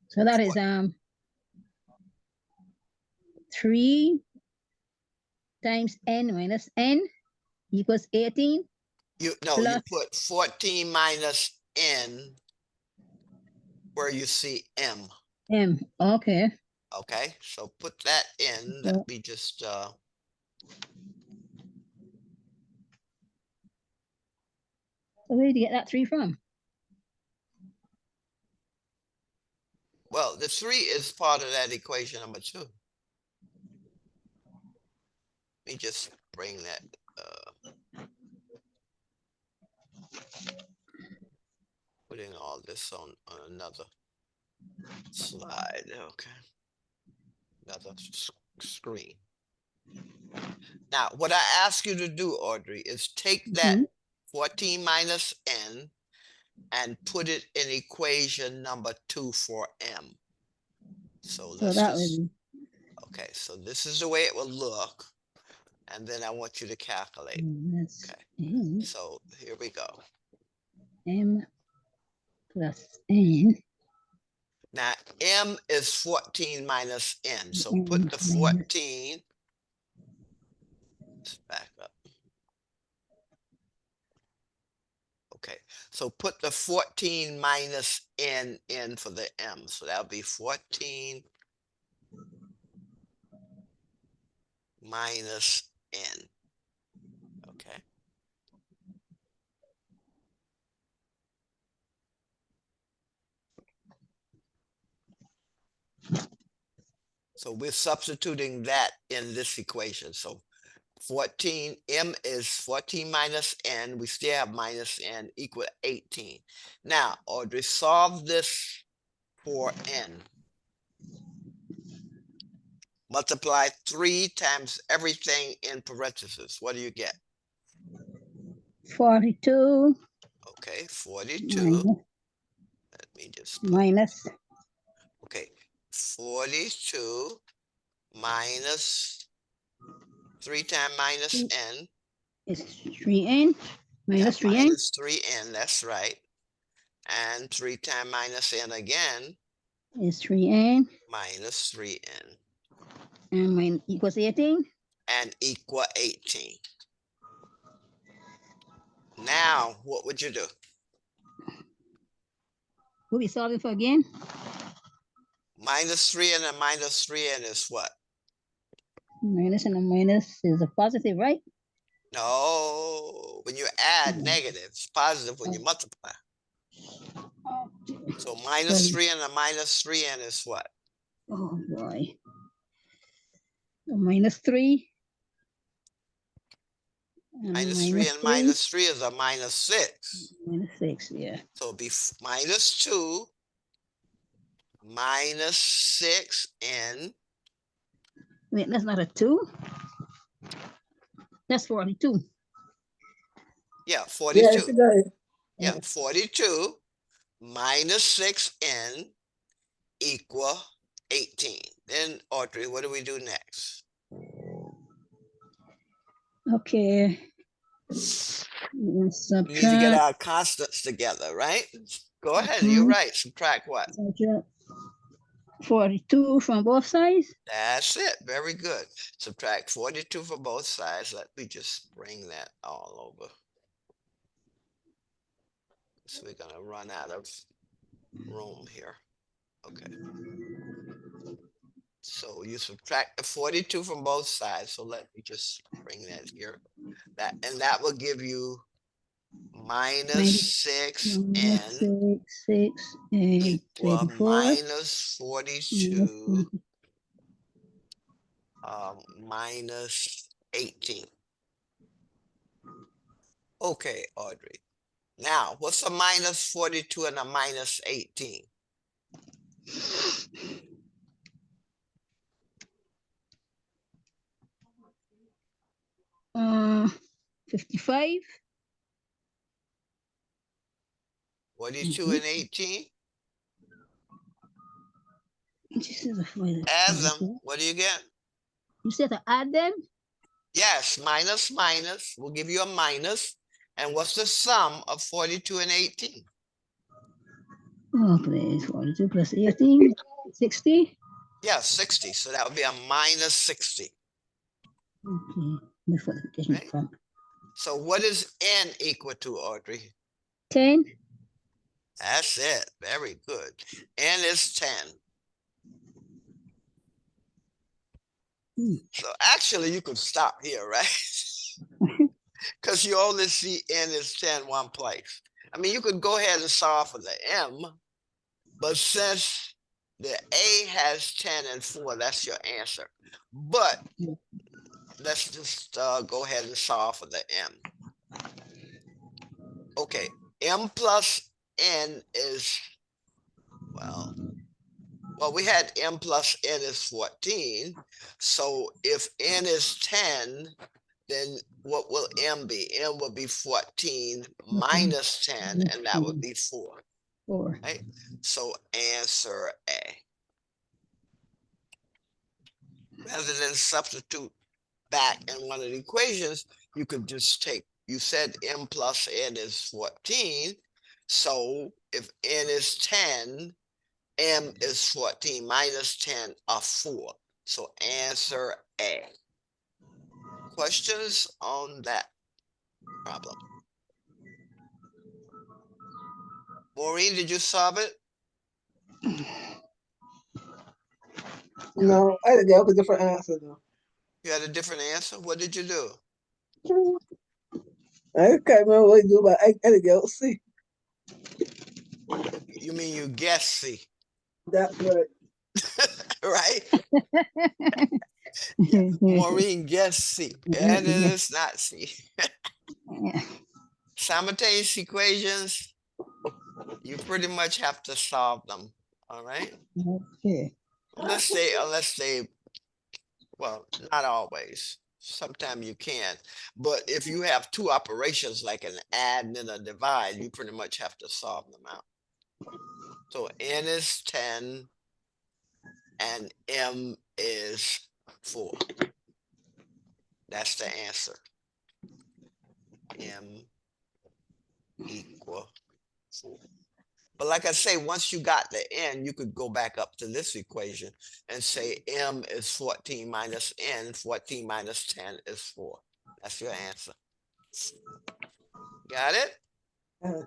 So that is 3 times n minus n equals 18. You put 14 minus n where you see m. M. Okay. Okay, so put that in. So- Let me just So where did you get that 3 from? well, the 3 is part of that equation number 2. Let me just bring that putting all this on another slide. Okay, another screen. Now, what I ask you to do, Audrey, is take that 14 minus n and put it in equation number 2 for m. So So let's that just, would okay, so this is the way it will look. And then I want you to calculate. Okay, n so here we go. m plus n. Now, m is 14 minus n. So M put the minus- 14, let's back up. So put the 14 minus n in for the m. So that'll be 14 minus n. Okay. So we're substituting that in this equation. So 14, m is 14 minus n. We still have minus n equal 18. Now, Audrey, solve this for n. Multiply 3 times everything in parentheses. What do you get? 42 Okay, 42. minus, Let me just put, minus okay, 42 minus 3 times minus n. is 3n, minus Yeah, 3n minus 3n, that's right. And 3 times minus n again, is 3n, minus 3n. and mine equals 18. And equal 18. Now, what would you do? What we solving for again? Minus 3n and minus 3n is what? Minus and a minus is a positive, right? No, when you add negatives, positive when you multiply. So minus 3 and a minus 3n is what? Oh boy. So minus 3. And Minus 3 and minus 3 is a minus 6. Minus 6, yeah. So it'll be minus 2 minus 6n. Wait, that's not a 2. That's 42. Yeah, Yes, 42. it does. Yeah, 42 minus 6n equal 18. Then, Audrey, what do we do next? Okay. We need to get Subtract, our constants together, right? Go ahead, you're right. Subtract what? subtract 42 from both sides. That's it. Very good. Subtract 42 for both sides. Let me just bring that all over. So we're going to run out of room here. Okay. So you subtract the 42 from both sides. So let me just bring that here. That will give you minus 6n 6 and equal 34. minus 42 minus 18. Okay, Audrey. Now, what's a minus 42 and a minus 18? Uh, 55. 42 and 18? This is a Add them. What do you get? You said to add them? Yes, minus minus will give you a minus. And what's the sum of 42 and 18? Oh, please. 42 plus 18, 60. Yeah, 60. So that would be a minus 60. Okay. Before the getting Right. from So what is n equal to, Audrey? 10. That's it. Very good. N is 10. So actually you could stop here, right? Because you only see n is 10 one place. I mean, you could go ahead and solve for the m, but since the a has 10 and 4, that's your answer. But let's just go ahead and solve for the m. Okay, m plus n is, well, we had m plus n is 14. So if n is 10, then what will m be? M will be 14 minus 10, and that would be 4. 4. Right? So answer A. Rather than substitute back in one of the equations, you could just take, you said m plus n is 14. So if n is 10, m is 14 minus 10 are 4. So answer A. Questions on that problem? Maureen, did you solve it? No, I had to get up a different answer though. You had a different answer? What did you do? I can't remember what to do, but I had to go see. You mean you guessed C, That's right. right? Yeah. Maureen guessed C, and it is not C. Simultaneous equations, you pretty much have to solve them, all right? Okay. Unless they, well, not always. Sometimes you can, but if you have two operations like an add and a divide, you pretty much have to solve them out. So n is 10 and m is 4. That's the answer. M equal 4. But like I say, once you got the n, you could go back up to this equation and say m is 14 minus n. 14 minus 10 is 4. That's your answer. Got it? Uh,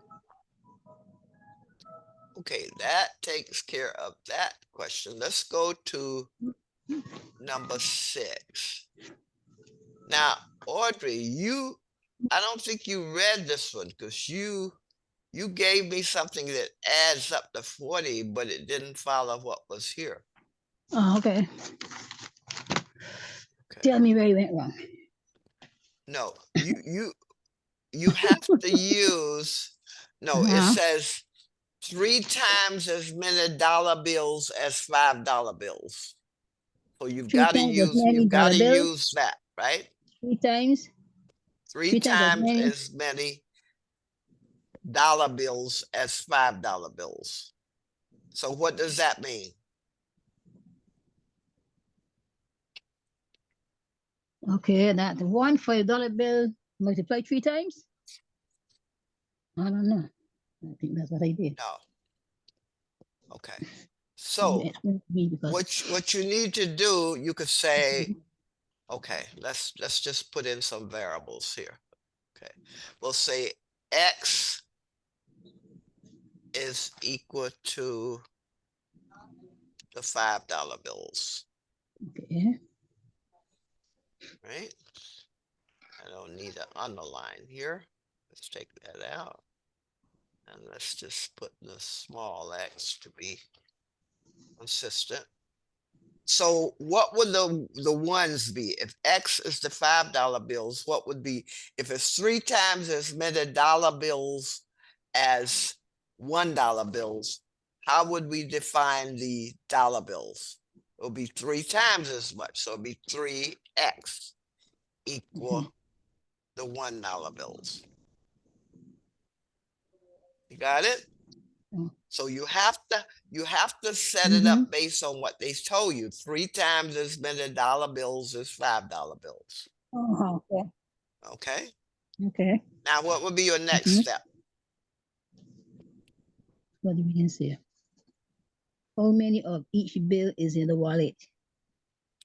Okay, that takes care of that question. Let's go to number 6. Now, Audrey, I don't think you read this one because you gave me something that adds up to 40, but it didn't follow what was here. Oh, okay. Okay. Tell me where you went wrong. No, you have to use, no, it says 3 times as many dollar bills as $5 bills. So you've 3 got to times as use many dollar bills. that, right? 3 times. 3 3 times as times many. as many dollar bills as $5 bills. So what does that mean? Okay, that one $5 bill multiply 3 times. I don't know. I think that's what I did. No. Okay. So Explain to me because what you need to do, you could say, okay, let's just put in some variables here. Okay, we'll say x is equal to the $5 bills, okay. right? I don't need an underline here. Let's take that out. And let's just put the small x to be consistent. So what would the ones be? If x is the $5 bills, what would be, if it's 3 times as many dollar bills as $1 bills, how would we define the dollar bills? It would be 3 times as much. So it'd be 3x equal the $1 bills. You got it? Mm. So you have to set it up based on what they told you. 3 times as many dollar bills as $5 bills. Okay. Okay. Okay. Now, what would be your next step? What do we can say? How many of each bill is in the wallet?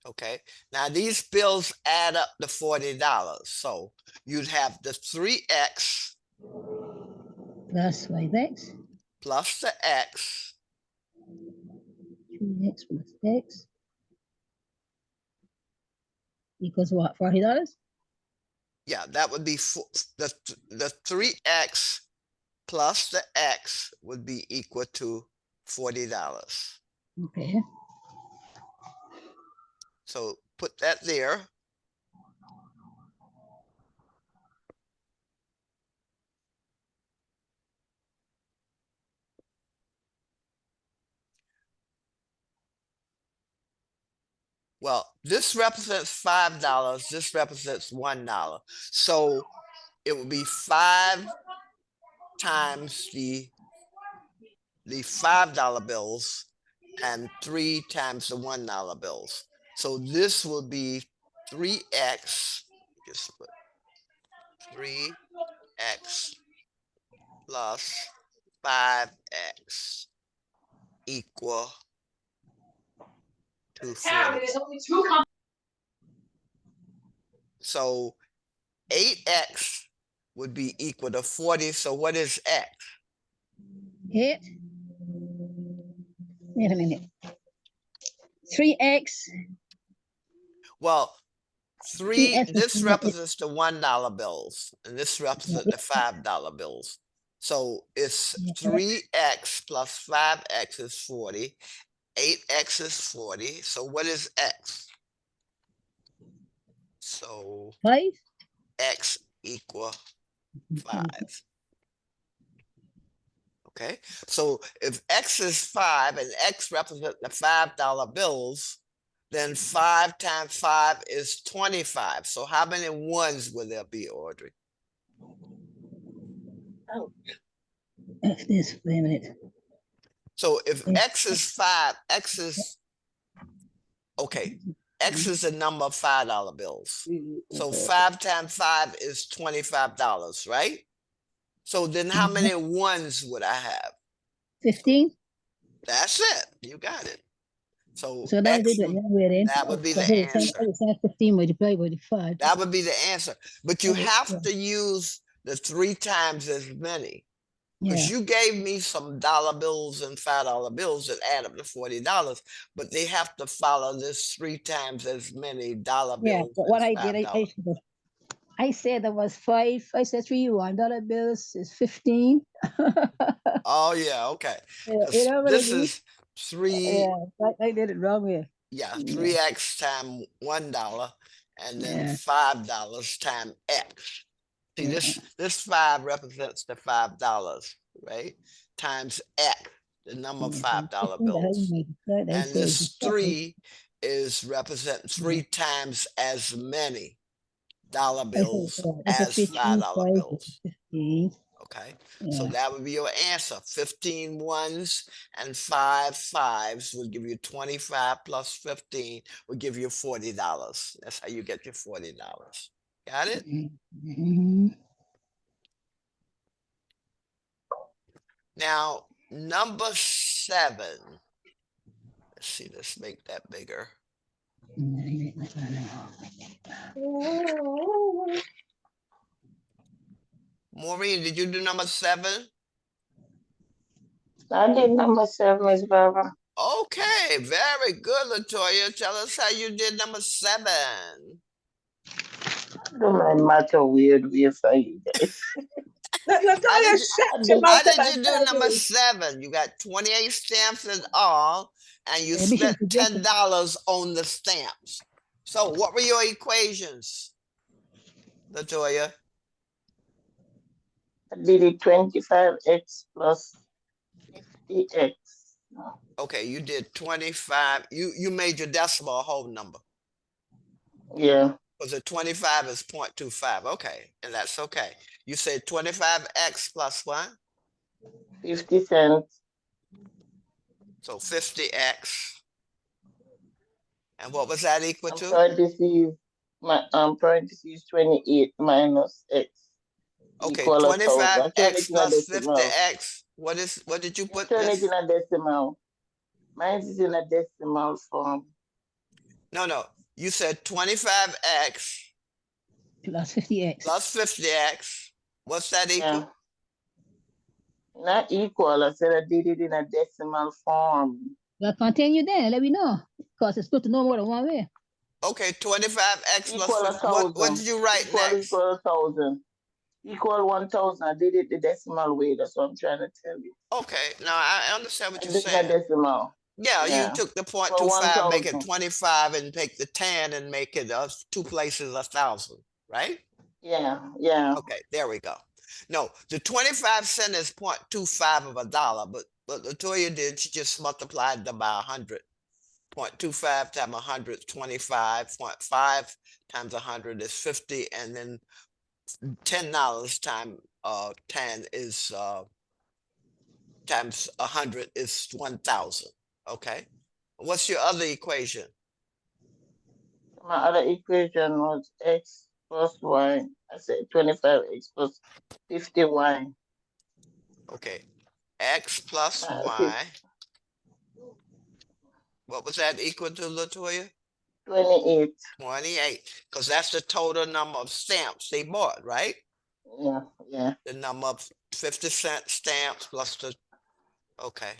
Okay. Now these bills add up to $40. So you'd have the 3x Plus 5x. plus the x 2x plus x equals what? $40? Yeah, that would be the 3x plus the x would be equal to $40. Okay. So put that there. Well, this represents $5. This represents $1. So it would be 5 times the $5 bills and 3 times the $1 bills. So this will be 3x, just put 3x plus 5x equal to 40. So 8x would be equal to 40. So what is x? Hit. Wait a minute. 3x. Well, X this is represents the $1 bills, and this represents the $5 bills. So it's 3x plus 5x is 40, 8x is 40. So what is x? So 5. x equal 5. Okay, so if x is 5 and x represents the $5 bills, then 5 times 5 is 25. So how many ones will there be, Audrey? Oh, F this, wait a minute. So if x is 5, x is, okay, x is the number of $5 bills. So 5 times 5 is $25, right? So then how many ones would I have? 15. That's it. You got it. So So that x would be the would, young way then. that would be Because the it's answer. 15 multiplied by the 5. That would be the answer. But you Okay, have yeah. to use the 3 times as many. Because Yeah. you gave me some dollar bills and $5 bills that add up to $40, but they have to follow this 3 times as many dollar Yeah. bills But what as I did, $5. I said there was 5. I said 3 $1 bills is 15. Oh yeah, okay. Yeah, Because this already. is 3, Yeah, I did it wrong way. yeah, Yeah. 3x times $1, and then Yeah. $5 times x. See, Yeah. this 5 represents the $5, right? Times x, the number of Yeah. $5 15 that bills. I And said this 3 is represent 3 times as many dollar bills I said as 15, $5 5 bills. 15. Okay, so Yeah. that would be your answer. 15 ones and 5 fives will give you 25 plus 15 will give you $40. That's how you get your $40. Got it? Mhm. Now, number 7. Let's see, let's make that bigger. Maureen, did you do number 7? I did number 7, Miss Barbara. Okay, very good, Latoya. Tell us how you did number 7. Do my math a weird way for you guys. How did you, shut your how mouth up did and you do tell number me. 7? You got 28 stamps in all, and you Yeah, Bishop, spent $10 on the stamps. So what were your equations, Latoya? I did it 25x plus 50x. Okay, you did 25. You made your decimal a whole number. Yeah, Because a 25 is 0.25. Okay, and that's okay. You said 25x plus what? 50 cents. So 50x. And what was that equal And to? parentheses 28 minus x. Okay, Equal 1,000. I turn it 25x in a plus decimal. 50x. What did you I put turn it this? in a decimal. Mine is in a decimal form. No. You said 25x plus 50x. plus 50x. What's that equal? Yeah. Not equal. I said I did it in a decimal form. Well, continue then. Let me know. Because it's good to know more than one way. Okay, 25x plus Equal 50. What 1,000. did you write Equal next? 1,000. Equal 1,000. I did it the decimal way. That's what I'm trying to tell you. Okay, now I understand what I you're did in a saying. decimal. Yeah, you Yeah. took the For 0.25, make it 1,000. 25, and take the 10 and make it 2 places 1,000, right? Yeah. Okay, there we go. No, the 25 cents is 0.25 of a dollar, but Latoya did, she just multiplied them by 100. 0.25 times 100 is 25, 0.5 times 100 is 50, and then $10 times 10 is times 100 is 1,000. Okay. What's your other equation? My other equation was x plus y. I said 25x plus 50y. Okay. X plus y. What was that equal to, Latoya? 28. 28. Because that's the total number of stamps they bought, right? Yeah. The number of 50-cent stamps plus the Okay.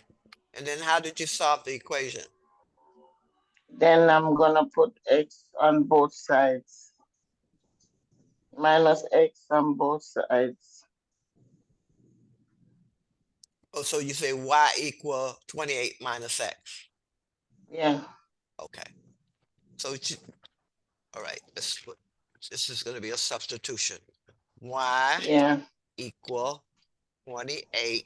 And then how did you solve the equation? Then I'm gonna put x on both sides. Minus x on both sides. Oh, so you say y equal 28 minus x. Yeah. Okay. So all right, this is going to be a substitution. Y Yeah. equal 28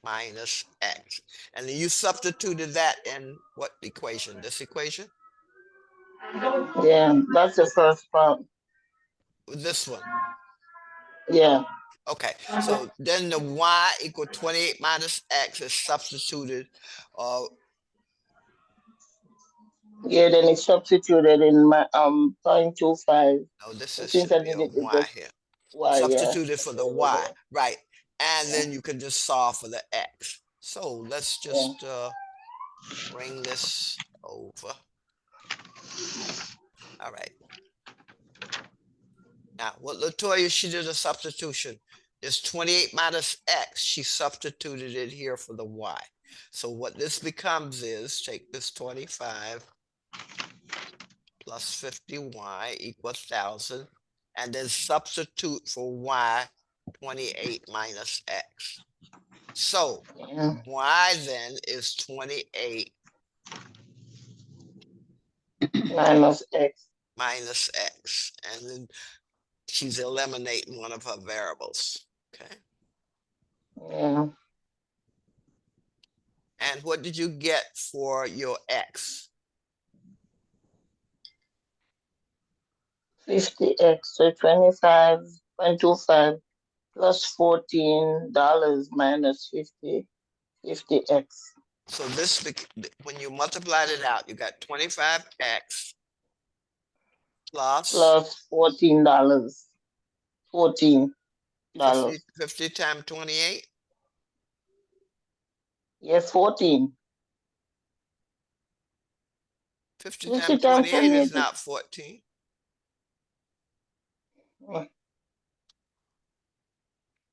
minus x. And then you substituted that in what equation? This equation? Yeah. That's the first part. This one. Yeah. Okay, so then the y equal 28 minus x is substituted. Yeah, then it's substituted in my 0.25. No, this So is since should I be did a it with y the here. y, yeah. Substituted for the y, right? And then you can just solve for the x. So let's Yeah. just bring this over. All right. Now, what Latoya, she did a substitution. There's 28 minus x. She substituted it here for the y. So what this becomes is, take this 25 plus 50y equals 1,000, and then substitute for y 28 minus x. So Yeah. y then is 28 Minus x. minus x, and then she's eliminating one of her variables. Okay. Yeah. And what did you get for your x? 50x. So 25.25 plus $14 minus 50x. So this, when you multiplied it out, you got 25x plus Plus $14. $14. 50 times 28. Yes, 14. 50 50 times times 28 is 28. not 14.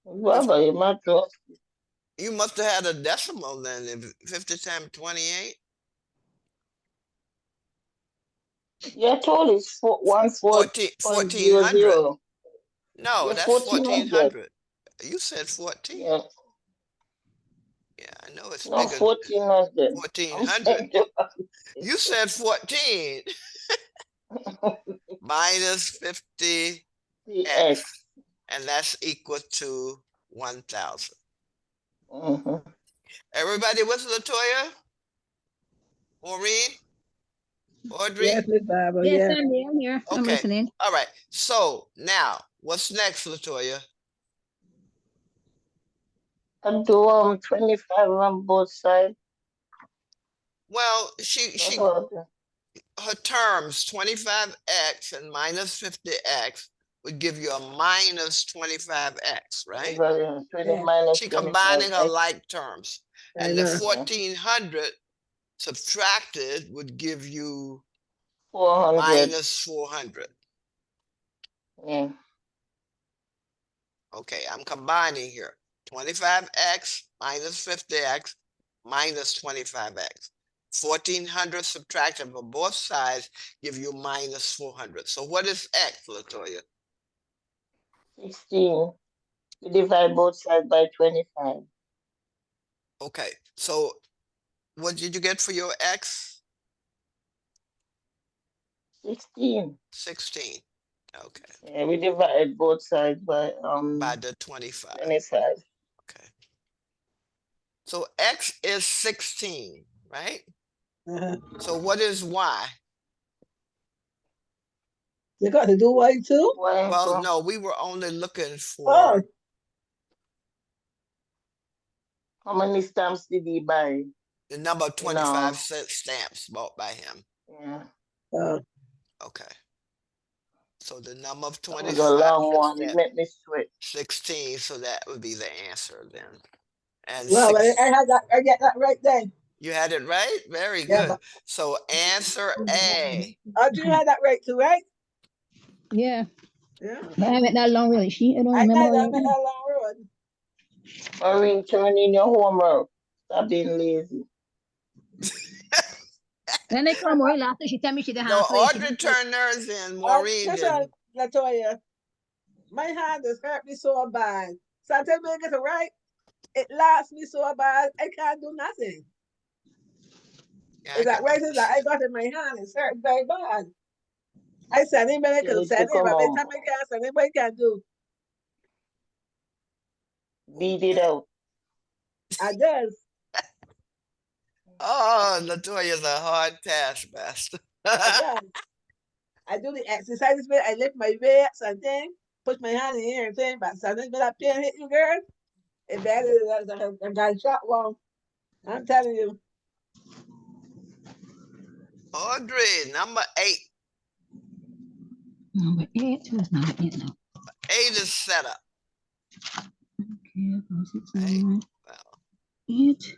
Baba, you might know. You must have had a decimal then, if 50 times 28. Yeah, I told it's 1400. 14.00. No, Yeah, that's 1400. 1400. You said 14. Yeah, Yeah, I know it's no, bigger. 1400. I'm 1400. saying You said 14 minus 50x, X. and that's equal to 1,000. Mm-hmm. Everybody with Latoya? Maureen? Audrey? Yes, Miss Barbara, Yes, yeah. I'm here. I'm Okay. listening. All right. So now, what's next, Latoya? I do 25 on both sides. Well, That's what her terms 25x and minus 50x would give you a minus 25x, right? 20 Yeah. minus She 25 combining her X. like terms. I And the know. 1400 subtracted would give you 400. minus 400. Yeah. Okay, I'm combining here. 25x minus 50x minus 25x. 1400 subtracted from both sides give you minus 400. So what is x, Latoya? 16. We divide both sides by 25. Okay, so what did you get for your x? 16. 16. Okay, Yeah, we divide both sides by by the 25. 25. Okay. So x is 16, right? Uh-huh. So what is y? You got to do Y too? Well, no, we were only looking for Oh, How many stamps did he buy? the number of You know. 25-cent stamps bought by him. Yeah. Okay. So the number of That 25 was a long one. stamps, It made me sweat. 16, so that would be the answer then. And well, six, I get that right then. you had it right? Very Yeah, good. So answer A. Audrey had that right too, right? Yeah. Yeah. I haven't that long really. I don't I remember know how that long. went a long road. Maureen, turn in your homework. Stop being lazy. When I call Maureen last week, she tell me she did No, halfway. She Audrey didn't do it. turned hers in, Maureen Listen, didn't. Latoya, my hand has hurt me so bad. Sometimes when I get it right, it lasts me so bad, I can't do nothing. Yeah, It's like can right as I understand. got in my hand, it's hurt very bad. I said, anybody You can need to send it, come but by the home. time I can't send anybody can do. Beat it out. I does. Oh, Latoya's a hard taskmaster. I does. I do the exercises where I lift my weights and thing, put my hand in here and thing, but sometimes when that pain hit you, girl, it better than a gunshot wound. I'm telling you. Audrey, number 8. Number 8. Who's number 8 now? 8 is set up. Okay, 4, 6, Right? 7, 9, Well, 8.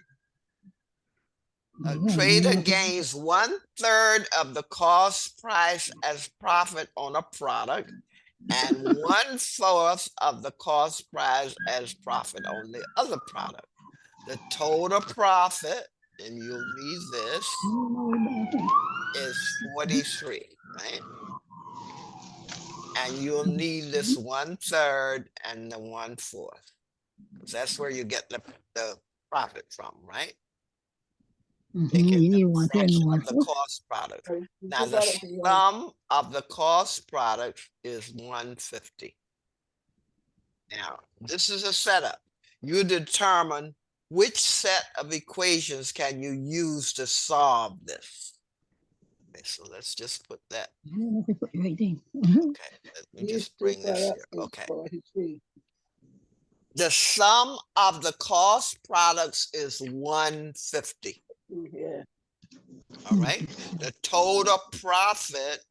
a Oh, trader no. gains 1/3 of the cost price as profit on a product and 1/4 of the cost price as profit on the other product. The total profit, and you'll need this, is 43, right? And you'll need this 1/3 and the 1/4, because that's where you get the profit from, right? Taking You the need 1 3 fraction and 1 of the 4. cost product. You Now, put the that up in your- sum of the cost product is 150. Now, this is a setup. You determine which set of equations can you use to solve this. Okay, so let's just put that. I don't know if I put the right thing. Okay, let me These just two bring this products here. is Okay. 43. The sum of the cost products is 150. Yeah. All right. The total profit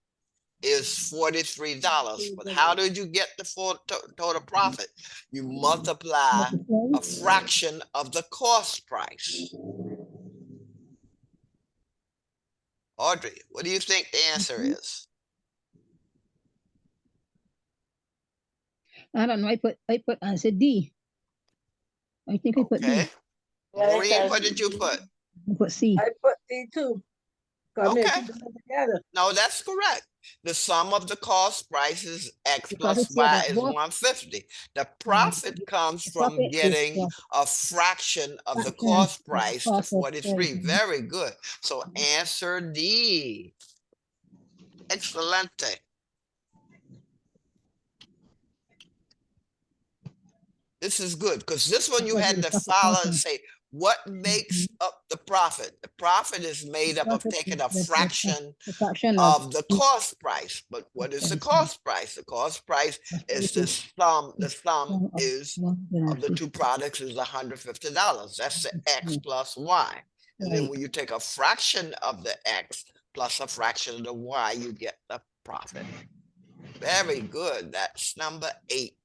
is $43. But how did you get the full total profit? You multiply a fraction of the cost price. Audrey, what do you think the answer is? I don't know. I put answer D. I think I put D. Okay. Maureen, what did you put? I put C. I put D2. Come here, Okay. put them together. No, that's correct. The sum of the cost price is X The plus profit said Y that is both 150. The profit comes the from profit is getting a fraction of the fraction cost of the price to cost of 43. everything. Very good. So answer D. Excelente. This is good because this one you Profit had is to profit follow and also. say, what makes up the profit? The profit is made up of Profit taking is a fraction the fraction of the cost price. But what is the Yes. cost price? The cost price is the sum. The sum of is of the 150. two products is $150. That's the X plus Y. And then Right. when you take a fraction of the X plus a fraction of the Y, you get the profit. Very good. That's number 8.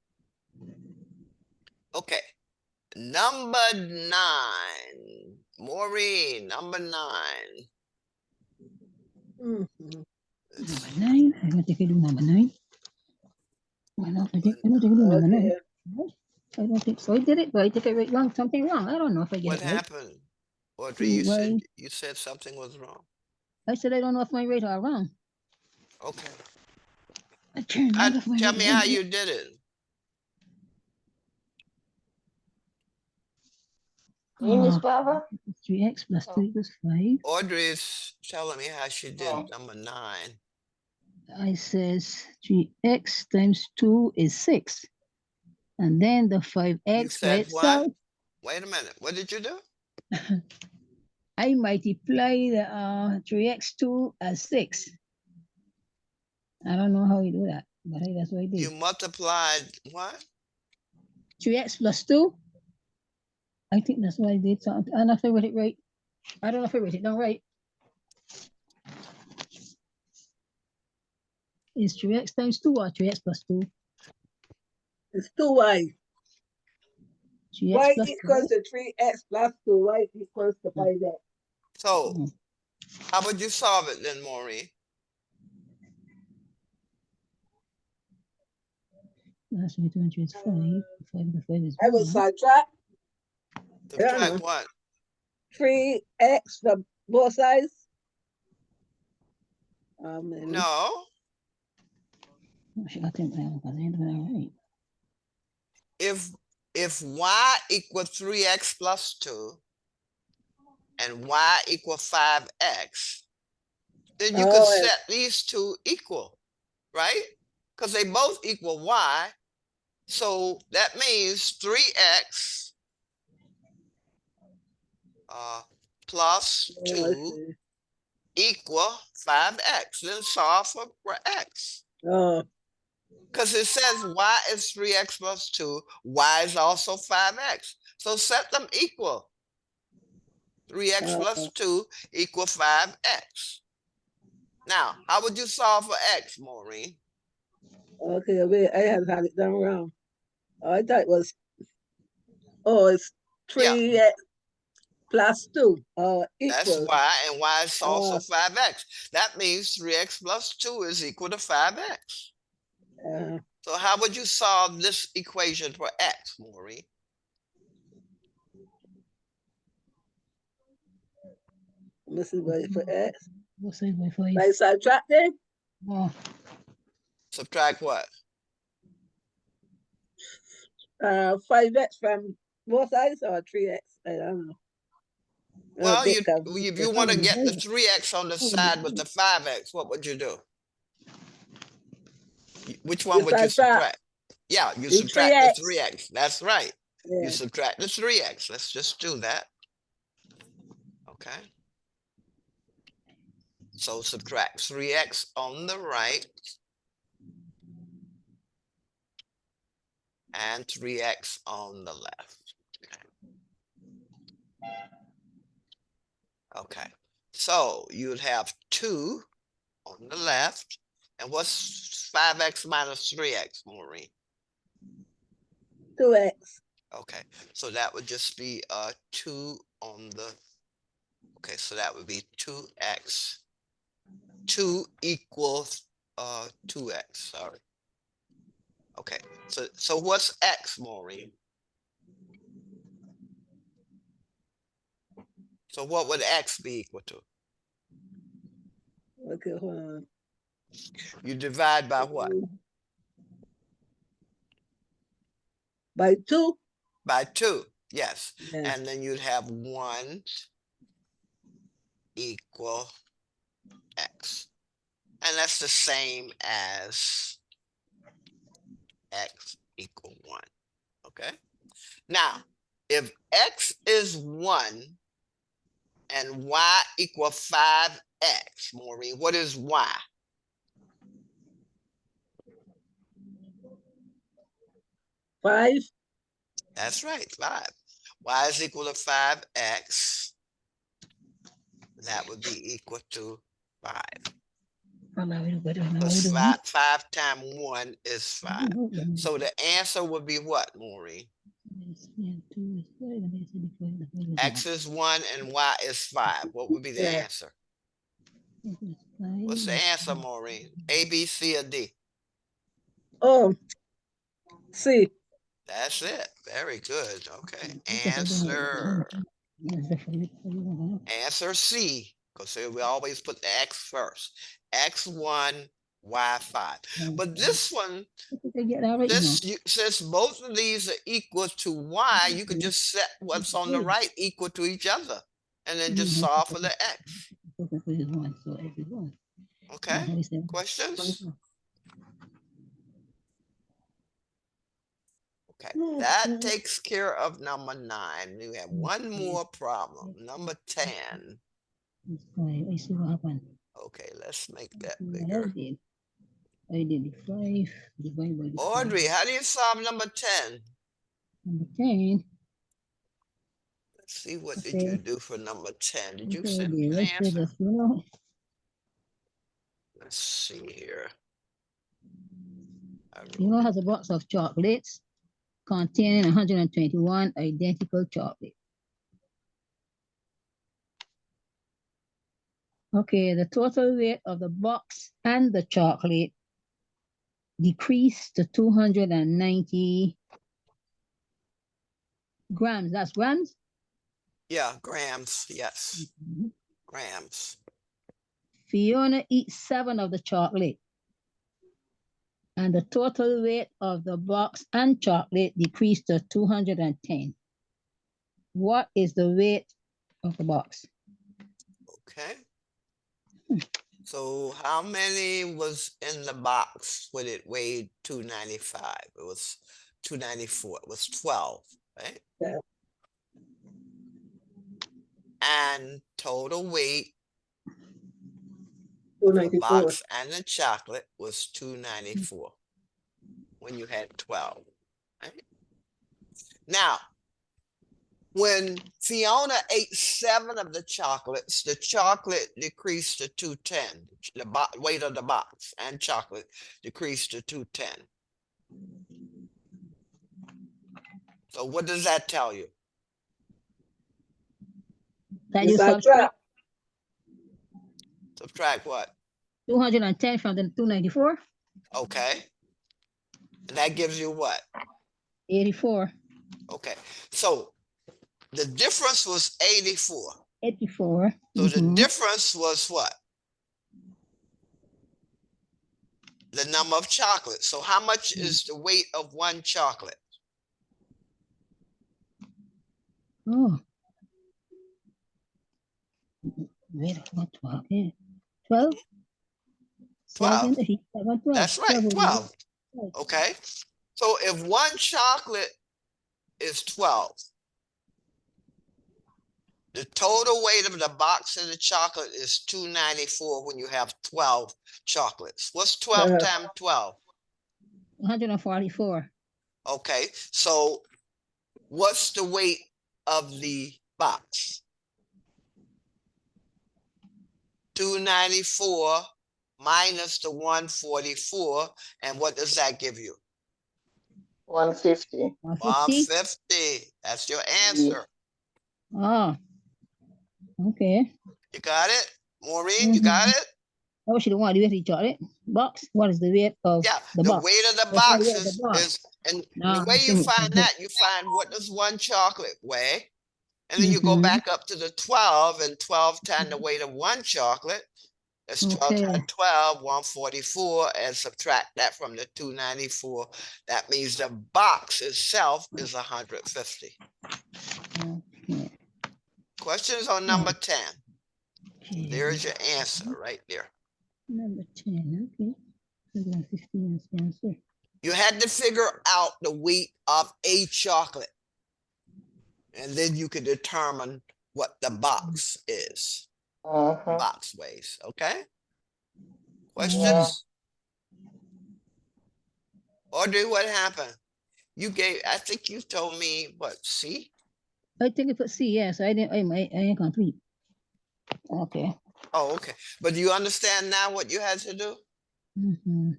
Okay. Number 9. Maureen, number 9. Mhm. Number 9. I don't think I do number 9. I don't think I do number 9. Okay. I don't think so. I did it, but I think I wrote wrong, something wrong. I don't know if I get What it right. happened? Audrey, you Why? said something was wrong. I said I don't know if my rate are wrong. Okay. I can't remember if my Tell rate me are how right. you did it. 3x plus 2 equals 5. Audrey is telling me how she did number 9. I says 3x times 2 is 6. And then the You 5x by said itself, what? Wait a minute. What did you do? I multiply the 3x2 as 6. I don't know how you do that, but that's what I did. You multiplied what? 3x plus 2. I think that's what I did. So I don't know if I wrote it right. I don't know if I wrote it down right. Is 3x times 2 or 3x plus 2? It's 2y. 3x Y plus equals 2. to 3x plus 2. Y equals to 5x. So, how would you solve it then, Maureen? That's 200 is 5. 5 to 5 is I will 1. subtract Subtract what? 3x from both sides. Maybe. No, She got them down, but they ain't doing all right. if y equal 3x plus 2 and y equal 5x, then you could Oh, and- set these two equal, right? Because they both equal y. So that means 3x plus oh, I 2 see. equal 5x. Then solve for x. Oh, Because it says y is 3x plus 2, y is also 5x. So set them equal. 3x plus 2 equal 5x. Now, how would you solve for x, Maureen? okay, wait, I had it done wrong. Oh, I thought it was, oh, it's Yeah. 3x plus 2, That's equals. y, and y is also Oh. 5x. That means 3x plus 2 is equal to 5x. So how would you solve this equation for x, Maureen? This is way for x. What's this way for you? By subtracting, Oh, Subtract what? 5x from both sides or 3x? I don't know. Well, Big if you want to get the 3x on the side with the 5x, what would you do? Which one would you subtract? Yeah, you subtract the 3x. That's right. Yeah. You subtract the 3x. Let's just do that. Okay. So subtract 3x on the right and 3x on the left. Okay. So you'd have 2 on the left. And what's 5x minus 3x, Maureen? 2x. Okay. So that would just be 2 on the, okay, so that would be 2x. 2 equals 2x, sorry. Okay, so what's x, Maureen? So what would x be equal to? Okay, hold on. You divide by what? By 2? By 2, yes. Yeah. And then you'd have 1 equal x. And that's the same as x equal 1, okay? Now, if x is 1 and y equal 5x, Maureen, what is y? Five. That's right, 5. Y is equal to 5x. That would be equal to 5. Because 5 times 1 is 5. So the answer would be what, Maureen? X is 1 and y is 5. What would be the Yeah. answer? What's the answer, Maureen? A, B, C, or D? Oh, C. That's it. Very good. Okay. Answer. Answer C. Because we always put the X first. X1, Y5. But this one, since both of these are equal to Y, you could just set what's on the right equal to each other. And then just solve for the X. Okay. Questions? Okay, that takes care of number 9. We have one more problem, number 10. Okay, let's make that bigger. I did 5 divided by Audrey, how do you solve number 10? number 10. Let's see, what did you do for number 10? Did you send the an rest of answer? the flow. Let's see here. Funeral has a box of chocolates containing 121 identical chocolates. Okay, the total weight of the box and the chocolate decreased to 290 grams. That's grams? Yeah, grams. Yes, Mhm. grams. Fiona eats 7 of the chocolate, and the total weight of the box and chocolate decreased to 210. What is the weight of the box? Okay. So how many was in the box when it weighed 295? It was 294. It was 12, right? Yeah. And total weight Two of the ninety four. box and the chocolate was 294 when you had 12, right? Now, when Fiona ate 7 of the chocolates, the chocolate decreased to 210. The weight of the box and chocolate decreased to 210. So what does that tell you? Can You you subtract. subtract Subtract what? 210 from the 294? Okay. And that gives you what? 84. Okay. So the difference was 84. 84. So the Mhm. difference was what? The number of chocolates. So how much is the weight of one chocolate? Oh, wait, what, 12? Yeah. 12? 12. 7, 8, 7, 12. That's right, 12. Right. Okay. So if one chocolate is 12, the total weight of the box of the chocolate is 294 when you have 12 chocolates. What's 12 times 12? 144. Okay. So what's the weight of the box? 294 minus the 144. And what does that give you? 150. 150. 150. That's your Yeah. answer. Oh, okay. You got it? Maureen, you got it? Oh, she don't want the weight of the chocolate box. What is the weight of Yeah, the the box? weight of the What's the box weight of the box? is and No, the way I you think find that, you find what does one chocolate weigh, and then you go Mhm. back up to the 12, and 12 times the weight of one chocolate. That's 12 Okay. times 12, 144, and subtract that from the 294. That means the box itself is 150. Okay. Questions on number 10. Okay. There's your answer right there. Number 10. Okay. 150 is the answer. You had to figure out the weight of a chocolate, and then you could determine what the box is. Uh-huh. Box weighs, okay? Yeah. Questions? Audrey, what happened? I think you told me, what, C? I think it put C, yes. I ain't complete. Okay. Oh, okay. But do you understand now what you had to do? Mm-hmm.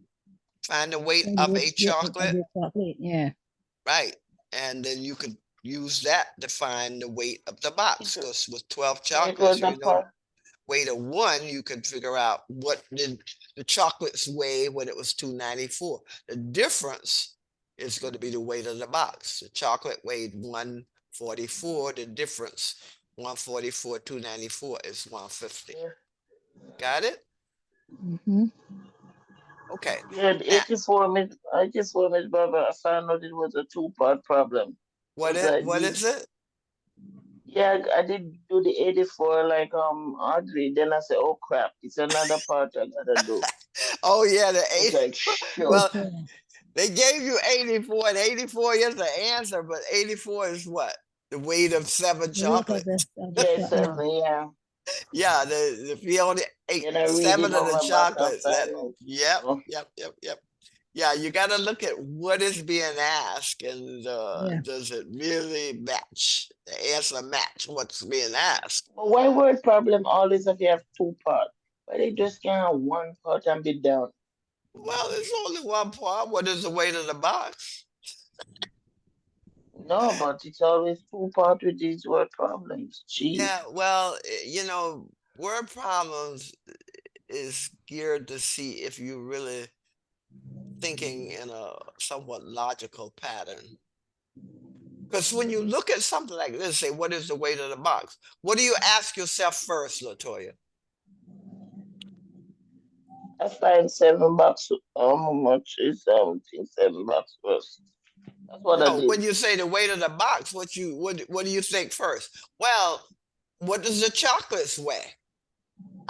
Find the weight And of the a weight of chocolate, the chocolate, yeah. right? And then you could use that to find the weight of the box, because with 12 So it chocolates, was the you know, part. weight of one, you could figure out what did the chocolates weigh when it was 294. The difference is going to be the weight of the box. The chocolate weighed 144. The difference, 144, 294 is 150. Yeah. Got it? Mm-hmm. Okay. Yeah, the Now, 84 Miss Barbara, I found out it was a two-part problem. Because I what did, is it? yeah, I did do the 84 like Audrey. Then I said, oh crap, it's another part I gotta do. Oh yeah, the I was 80. like, shoot. Well, Okay. they gave you 84, and 84 is the answer, but 84 is what? The weight of 7 The weight of chocolates. the Yeah, chocolate. 7, yeah. Yeah, if you only ate Then I read 7 it of on the my back and chocolates, that, find out. yep, So, yep. Yeah, you got to look at what is being asked, and Yeah. does it really match? The answer match what's being asked. but why word problem always have to have two parts? Why they just can't have one part and be done? Well, there's only one part. What is the weight of the box? No, but it's always two part with these word problems. Jeez. Yeah, well, word problems is geared to see if you're really thinking in a somewhat logical pattern. Because when you look at something like this, say, what is the weight of the box? What do you ask yourself first, Latoya? I find $7. How much is think $7 first? That's what I No, did. when you say the weight of the box, what do you think first? Well, what does the chocolates weigh?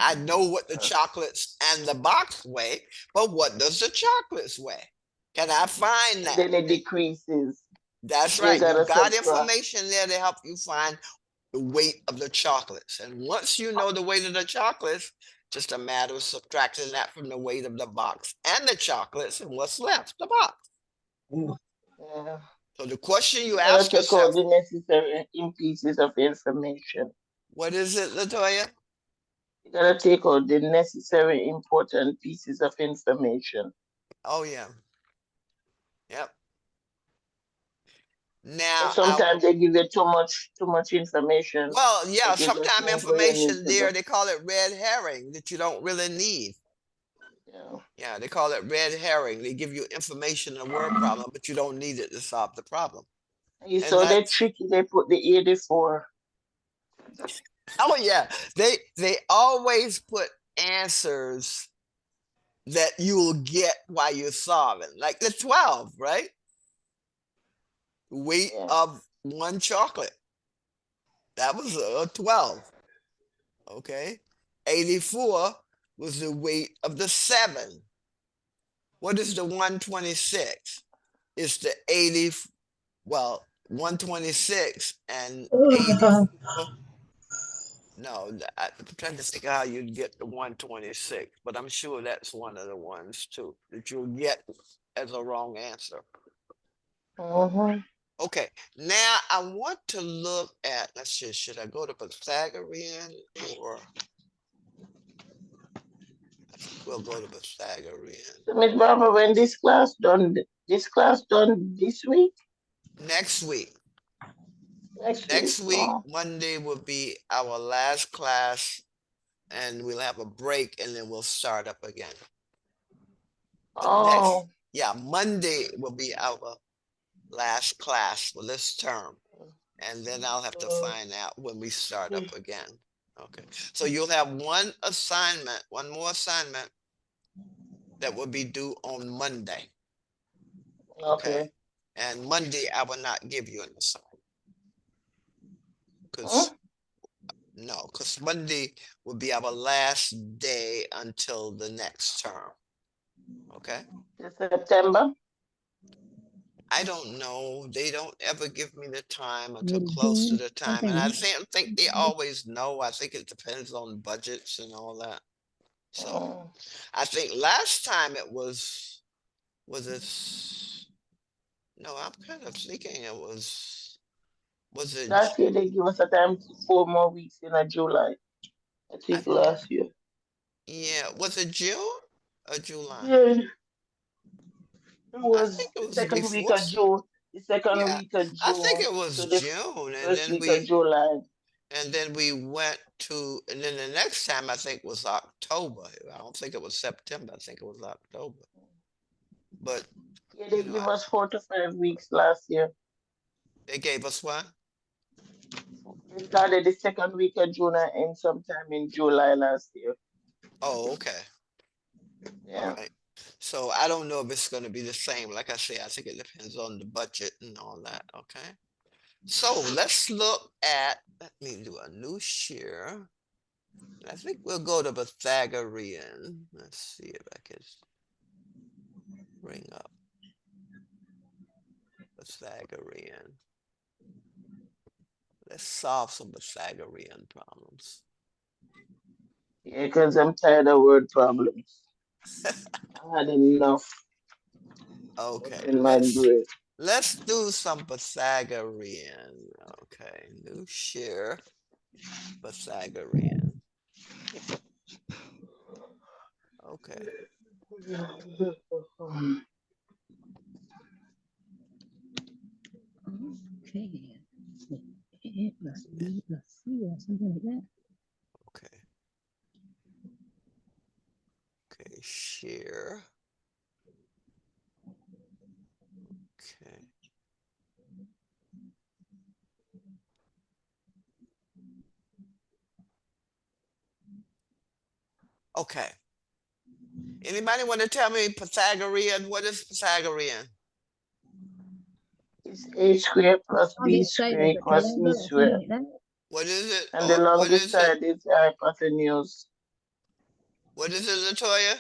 I know what the chocolates and the box weigh, but what does the chocolates weigh? Can I find And that? then it decreases. That's You right. You gotta got subtract. information there to help you find the weight of the chocolates. And once you know the weight of the chocolates, just a matter of subtracting that from the weight of the box and the chocolates, and what's left? The box. Yeah. So the question you You gotta ask take out yourself, the necessary pieces of information. what is it, Latoya? You gotta take out the necessary important pieces of information. Oh yeah. Yep. So Now sometimes they give you too much information well, yeah, that you just sometimes move where you need information to go. there, they call it red herring that you don't really need. Yeah. Yeah, they call it red herring. They give you information in a word problem, but you don't need it to solve the problem. You And saw that that's tricky, they put the 84. oh yeah, they always put answers that you will get while you're solving, like the 12, right? Weight Yeah. of one chocolate. That was a 12. Okay. 84 was the weight of the 7. What is the 126? It's the 80, well, 126 and 84. No, I'm trying to think how you'd get the 126, but I'm sure that's one of the ones too that you'll get as a wrong answer. Mm-hmm. Okay, now I want to look at, let's see, should I go to Pythagorean or we'll go to Pythagorean. So Miss Barbara, when this class done this week? Next week. Next week. Next week, Oh. Monday will be our last class, and we'll have a break, and then we'll start up again. But Oh. yeah, Monday will be our last class for this term, and then I'll have to find out when we start up again. Okay, so you'll have one more assignment that will be due on Monday. Okay, and Monday I will not give you an assignment because no, because Monday will be our last day until the next term. Okay. September? I don't know. They don't ever give me the time until Maybe close to June, the time. And I sometime. think they always know. I think it depends on budgets and all that. So I think last time it was it, no, I'm kind of thinking it was it, Last year they give us a time to 4 more weeks in July. I I, think last year. yeah, was it June or July? Yeah, it I was think it the was second week before. of June. The second Yeah, week of I think June it was to the June, first week of July. and then we went to, and then the next time I think was October. I don't think it was September. I think it was October. But Yeah, they you know, give us 4 to 5 weeks last year. they gave us what? They started the second week of June and end sometime in July last year. Oh, okay. All Yeah. right. So I don't know if it's going to be the same. Like I say, I think it depends on the budget and all that. Okay. So let's look at, let me do a new share. I think we'll go to Pythagorean. Let's see if I can bring up Pythagorean. Let's solve some Pythagorean problems. Yeah, because I'm tired of word problems. I had enough. Okay, In my brain. let's do some Pythagorean. Okay, new share Pythagorean. Okay. Okay. A plus B plus C or something like that. Okay. Okay, share. Okay. Okay. Anybody want to tell me Pythagorean? What is Pythagorean? It's a square plus b Longest side square of the equals c triangle or square. something like that. What is it? And the Or what longest is it? side is the hypotenuse. What is it, Latoya?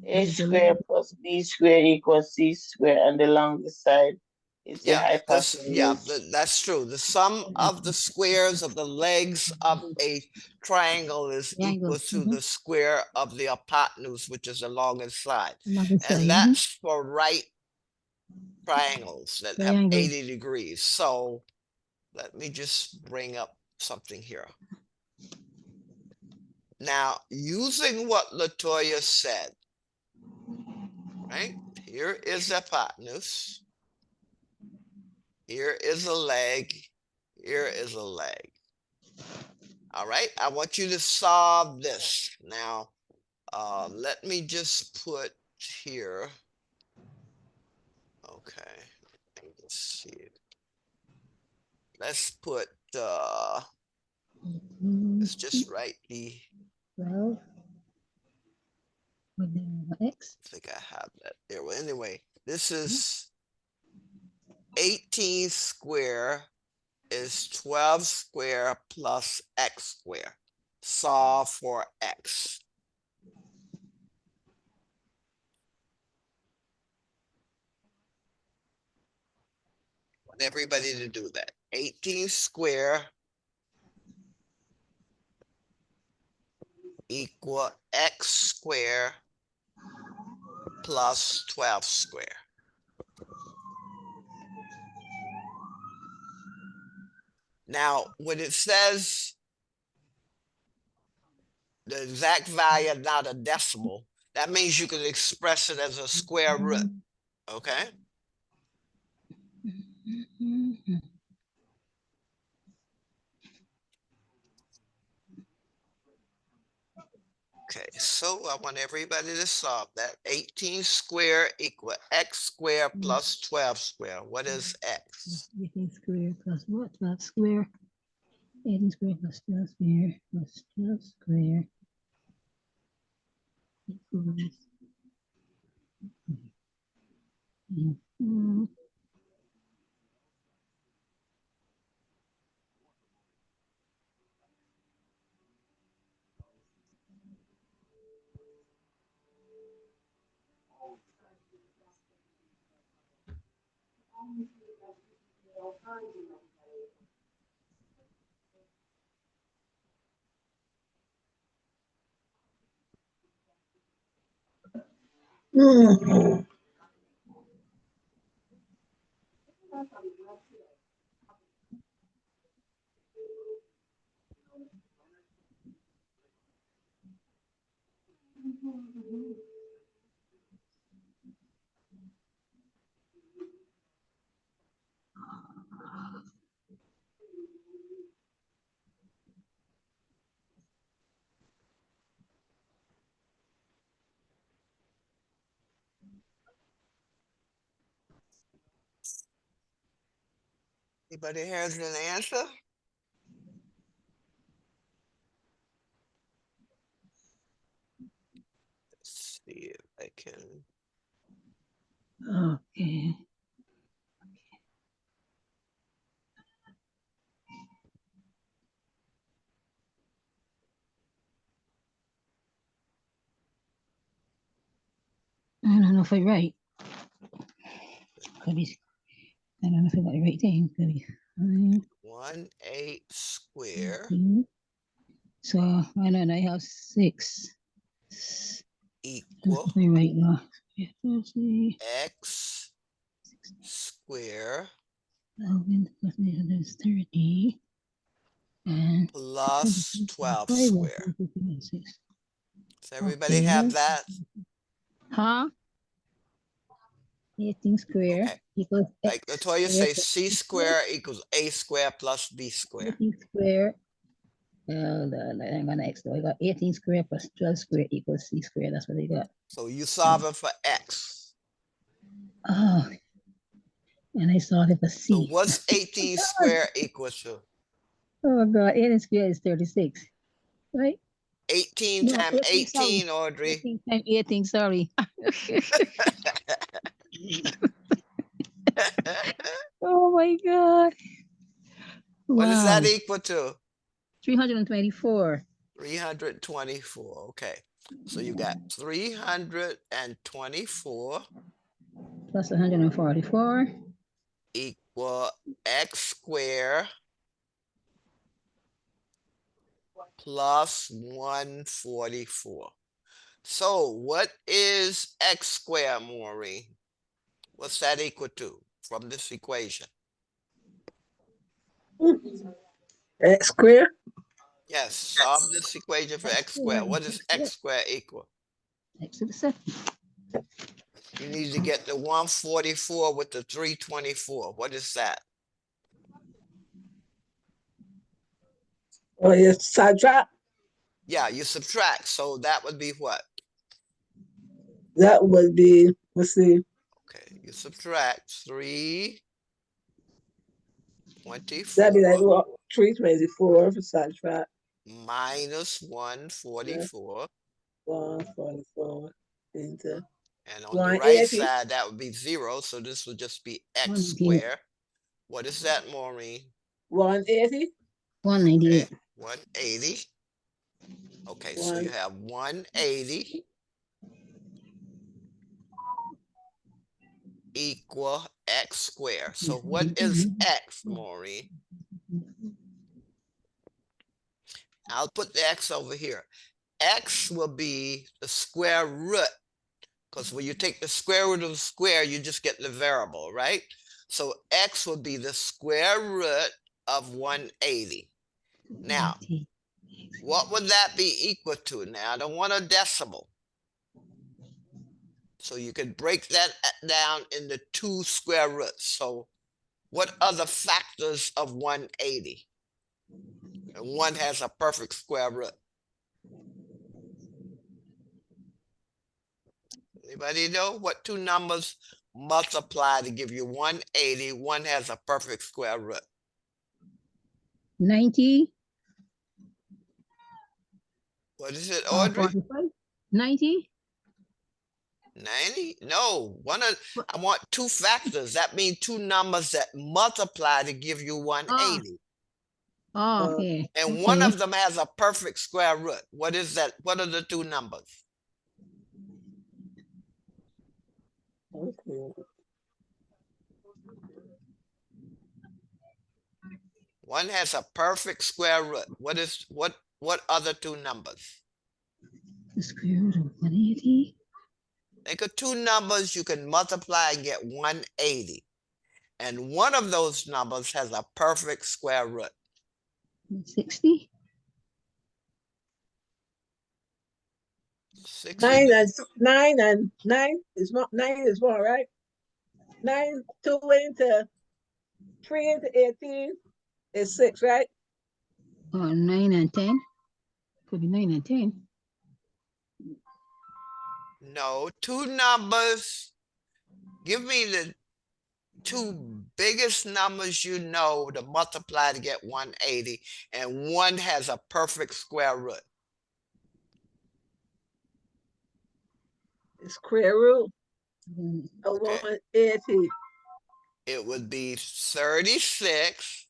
A Is the square long- plus b square equals c square, and the longest side is the Yeah, hypotenuse. that's true. The sum of the squares of the legs of a triangle is Triangle. equal to the square of the hypotenuse, which is the longest side. Longest side. And that's for right triangles that have Triangle. 80 degrees. So let me just bring up something here. Now, using what Latoya said, right? Here is the hypotenuse. Here is a leg. Here is a leg. All right, I want you to solve this. Now, let me just put here. Okay, let me just see it. Let's put, let's just write the, 12. With the x. I think I have that there. Well, anyway, this is 18 square is 12 square plus x square. Solve for x. I want everybody to do that. 18 square equal x square plus 12 square. Now, when it says the exact value, not a decimal, that means you can express it as a square root, okay? Okay, so I want everybody to solve that. 18 square equal x square plus 12 square. What is x? 18 square plus what? 12 square. 18 square plus 12 square plus 12 square equals. Mhm. Anybody has an answer? Let's see if I can. Okay. I don't know if I'm right. Could be. I don't know if I got the right thing. Could be. 1/8 square So I don't know. I have 6. equal If I'm right now. x square 30 and plus 12 square. Does everybody Okay. have that? Huh? 18 square Okay. equals Like x Latoya square say, plus c square equals a square plus b square. 18 square. I'm gonna x though. I got 18 square plus 12 square equals c square. That's what I got. So you solve it for x. Oh, and I solved it for So c. what's 18 square equal to? Oh god, 18 square is 36, right? 18 No, times 18, sorry. 18, Audrey. 18 times 18, sorry. Oh my God. What is that Wow. equal to? 324 324. Okay. So you got 324 plus 144 equal x squared plus 144. So what is x squared, Maureen? What's that equal to from this equation? X squared. Yes, solve this equation for x squared. What is x squared equal? x to the second. You need to get the 144 with the 324. What is that? Oh, yes, subtract. Yeah, you subtract. So that would be what? That would be, let's see, Okay, you subtract 324 that'd be like what, 324 for subtract. minus 144. 144 into And on the right 180. side, that would be 0. So this would just be x 198. squared. What is that, Maureen? 180. 198. Okay, 180. Okay, so you have 180 equal x squared. So what is x, Maureen? I'll put the x over here. X will be the square root, because when you take the square root of the square, you just get the variable, right? So x will be the square root of 180. Now, what would that be equal to? Now, I don't want a decimal. So you could break that down into 2 square roots. So what are the factors of 180? And one has a perfect square root. Anybody know what 2 numbers multiply to give you 180? One has a perfect square root. 90. What is it, Audrey? 45. 90. 90? No, I want 2 factors. That means 2 numbers that multiply to give you 180. Oh, okay. And one of them has a perfect square root. What is that? What are the 2 numbers? Okay. One has a perfect square root. What other 2 numbers? The square root of 180. Think of 2 numbers you can multiply and get 180. And one of those numbers has a perfect square root. 60. 60. 9 and 9 is not 9 is 1, right? 9, 2 into 3 into 18 is 6, right? 9 and 10. Could be 9 and 10. No, 2 numbers. Give me the 2 biggest numbers you know to multiply to get 180, and one has a perfect square root. The square root of Okay. 180. It would be 36.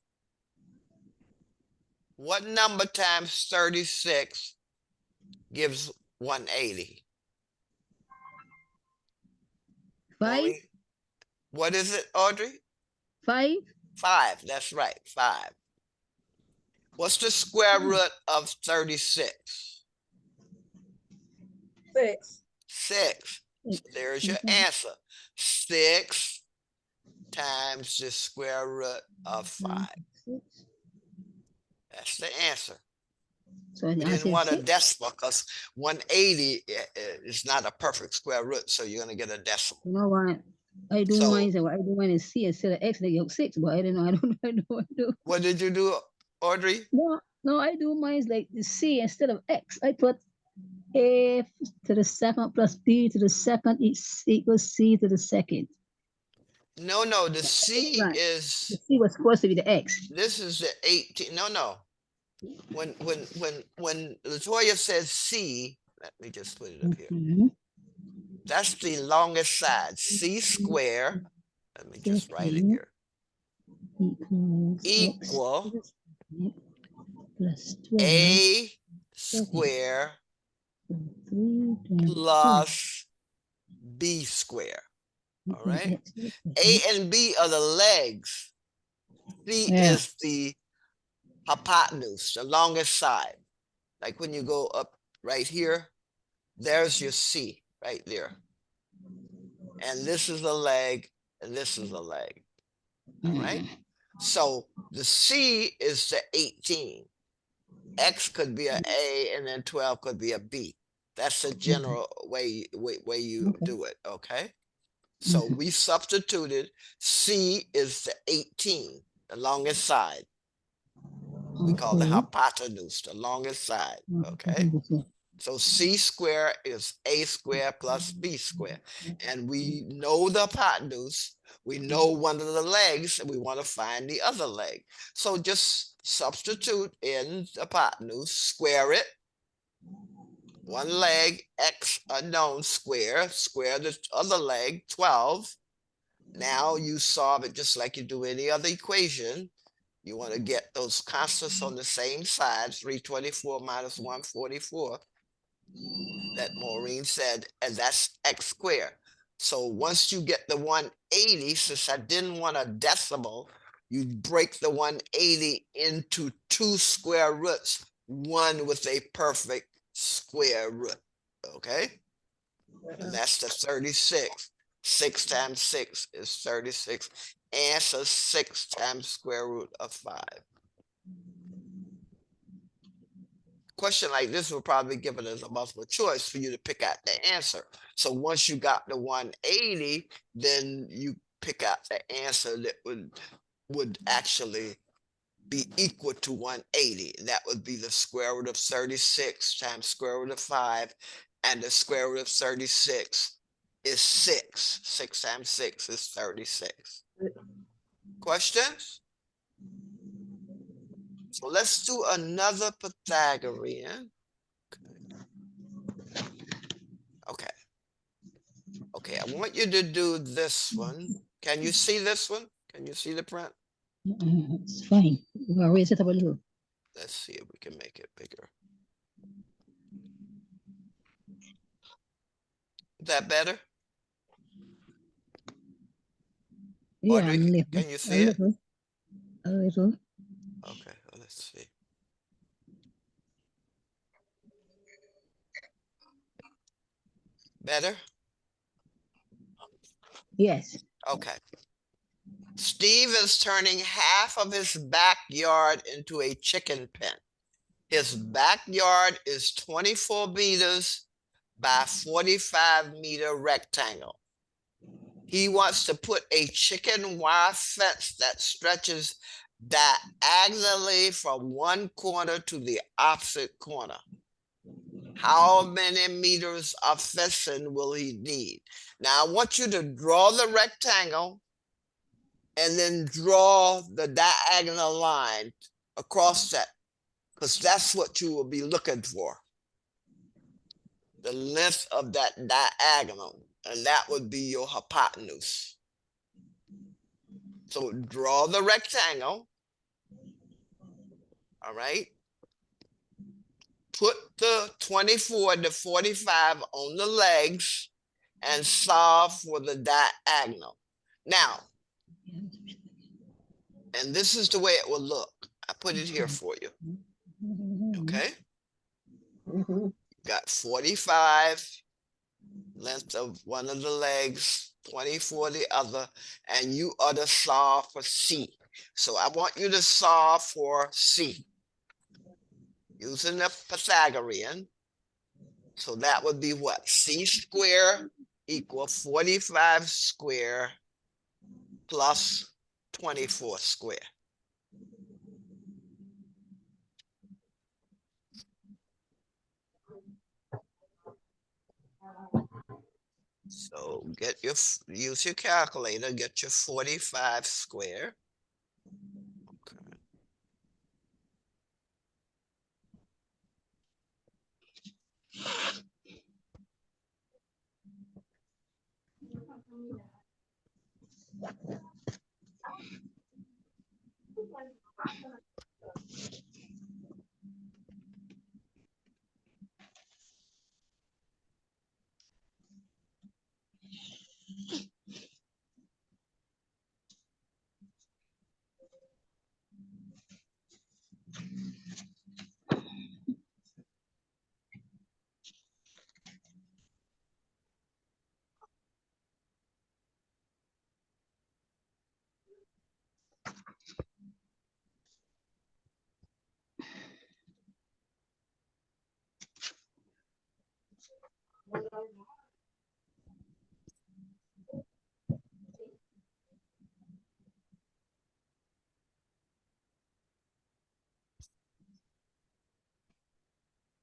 What number times 36 gives 180? 5. Maureen? What is it, Audrey? 5. 5. That's right, 5. What's the square root of 36? 6. 6. There's your answer. 6 times the square root of 5. That's the answer. So We the didn't answer is want a 6. decimal because 180 is not a perfect square root, so you're going to get a decimal. You know what? I do So- mine. I do mine is C instead of X. They get 6, but I don't know. I don't know what to do. What did you do, Audrey? No, I do mine like the C instead of X. I put A to the second plus B to the second equals C to the second. No, the C Right. The is, C was supposed to be the X. this is the 18. No. when Latoya says C, let me just put it up here. Mhm. That's the longest side. C square. Let me just write it 13 here. equals x Equal plus 12 A square 3 times plus B square. All right. A and B are the legs. C Yeah. is the hypotenuse, the longest side. Like when you go up right here, there's your C right there. And this is a leg, and this is a leg. All right. So the C is the 18. X could be an A, and then 12 could be a B. That's the general way you Okay. do it. Okay. So we substituted C is the 18, the longest side. We call the hypotenuse, the longest side. Okay. So C square is A square plus B square. And we know the hypotenuse. We know one of the legs, and we want to find the other leg. So just substitute in the hypotenuse, square it. One leg, X unknown, square the other leg, 12. Now you solve it just like you do any other equation. You want to get those constants on the same side, 324 minus 144. That Maureen said, and that's x squared. So once you get the 180, since I didn't want a decimal, you break the 180 into 2 square roots, one with a perfect square root. Okay? And that's the 36. 6 times 6 is 36. Answer 6 times square root of 5. Question like this will probably give it as a multiple choice for you to pick out the answer. So once you got the 180, then you pick out the answer that would actually be equal to 180. And that would be the square root of 36 times square root of 5. And the square root of 36 is 6. 6 times 6 is 36. Questions? So let's do another Pythagorean. Okay. Okay, I want you to do this one. Can you see this one? Can you see the print? It's fine. We'll raise it up a little. Let's see if we can make it bigger. Is that better? Yeah, Audrey, a little. can you see it? A little. Okay, let's see. Better? Yes. Okay. Steve is turning half of his backyard into a chicken pen. His backyard is 24 meters by 45-meter rectangle. He wants to put a chicken wire fence that stretches diagonally from one corner to the opposite corner. How many meters of fencing will he need? Now, I want you to draw the rectangle and then draw the diagonal line across that, because that's what you will be looking for. The length of that diagonal, and that would be your hypotenuse. So draw the rectangle. All right. Put the 24 to 45 on the legs and solve for the diagonal. Now, and this is the way it will look. I put it here for you. Okay. Got 45, length of one of the legs, 24 the other, and you are to solve for C. So I want you to solve for C using the Pythagorean. So that would be what? C square equal 45 square plus 24 square. So use your calculator, get your 45 square. Okay.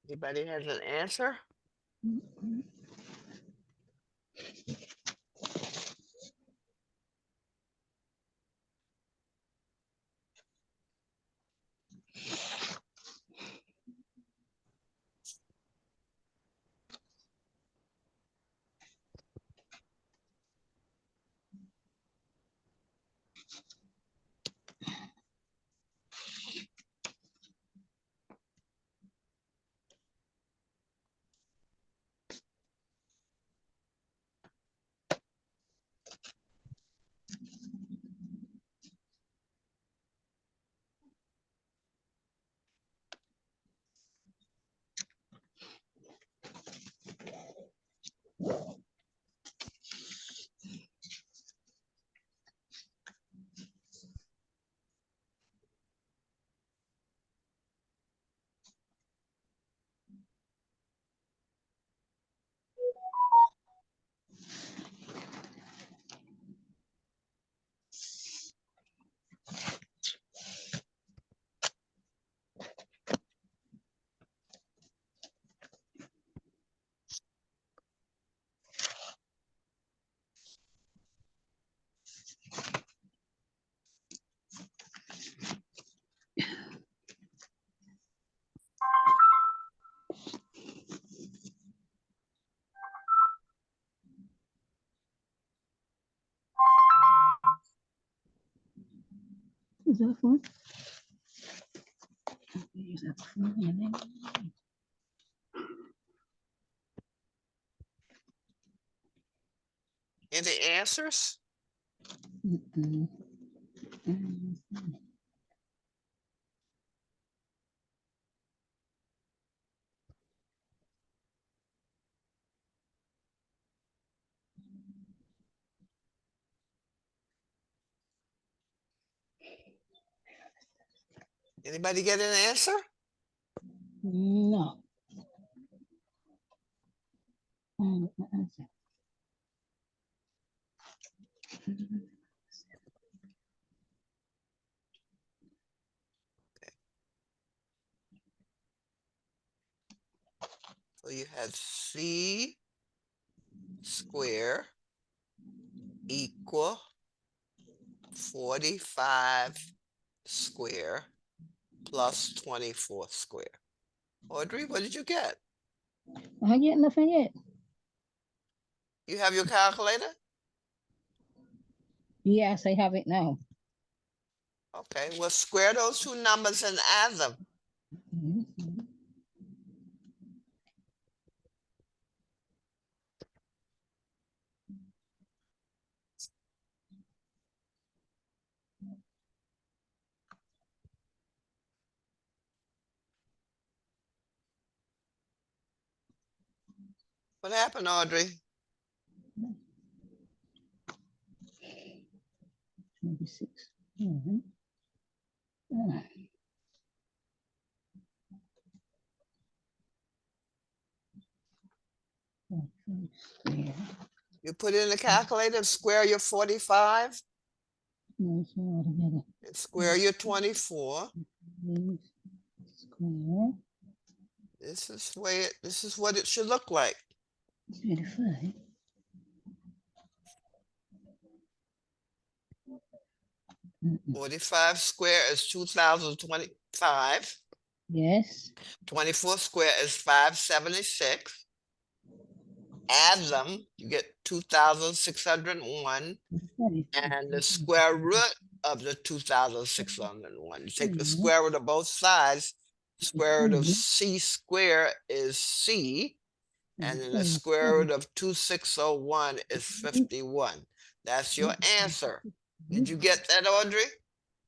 Anybody has an answer? Is that phone? Use that phone and then- Any answers? Mm-mm. Mm. Anybody get an answer? No. Answer. So you had C square equal 45 square plus 24 square. Audrey, what did you get? I ain't getting nothing yet. You have your calculator? Yes, I have it now. Okay, well, square those two numbers and add them. Mhm. What happened, Audrey? 26. Mhm. Ah. Square. You put it in the calculator and square your 45 No, it's all together. and square your 24. This square. This is what it should look like. 35. Mm-mm. 45 square is 2025. Yes. 24 square is 576. Add them, you get 2,601. And the square root of the 2,601. You take the square root of both sides. Square root of c squared is c. And then the square root of 2601 is 51. That's your answer. Did you get that, Audrey?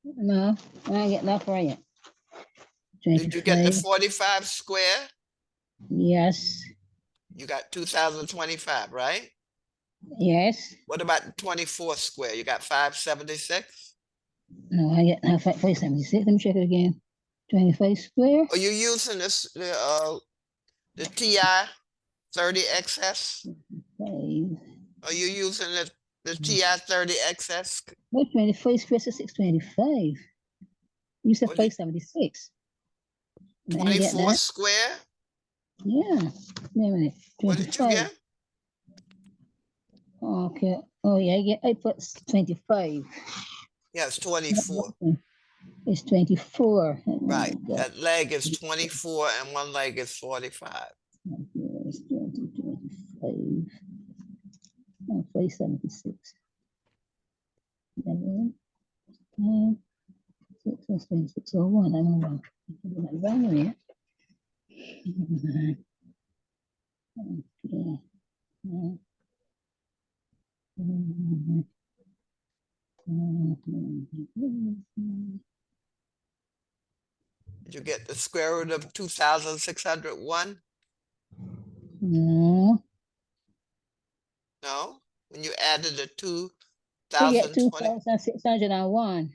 No, I ain't get that for you. Did you get the 25. 45 square? Yes. You got 2025, right? Yes. What about the 24 square? You got 576? No, I get that 576. Let me check it again. 25 square. Are you using this the TI 30XS? 5. Are you using the TI 30XS? What 25 square is 625? You said What is it? 576. I ain't get 24 that. square? Yeah. Wait a minute. What did you 25. get? Okay. Oh yeah, I put 25. Yeah, it's 24. It's 24. Right. That leg is 24 and one leg is 45. It's 25. Oh, 576. 11, 10, 6, that's 2601. I'm wrong. I'm wrong here. Okay. Did you get the square root of 2,601? No. No? When you added the I get 2,020? 2,601.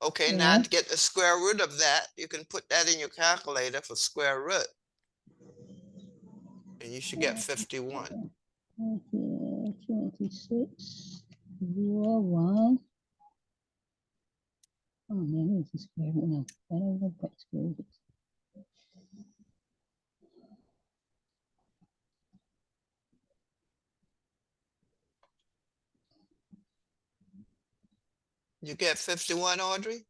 Okay, Yeah. now to get the square root of that, you can put that in your calculator for square root. And you should get 51. Okay, 26, 0, 1. Oh man, this is square root now. I don't know what square root is. You get 51, Audrey?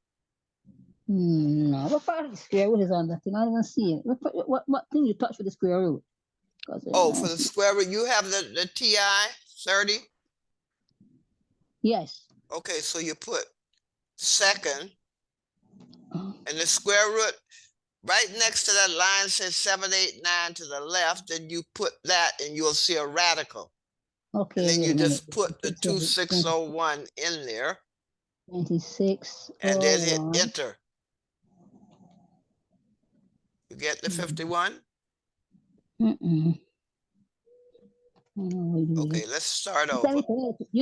No, what part of the square root is on that thing? I don't even see it. What thing you touch for the square root? Oh, for the square root, you have the TI 30? Yes. Okay, so you put second, and the square root, right next to that line says 789 to the left, then you put that and you'll see a radical. Okay. And then wait you a minute. just put the 2601 in there 26, and then hit 01. enter. You get the 51? Mm-mm. Oh, Okay, let's start you over.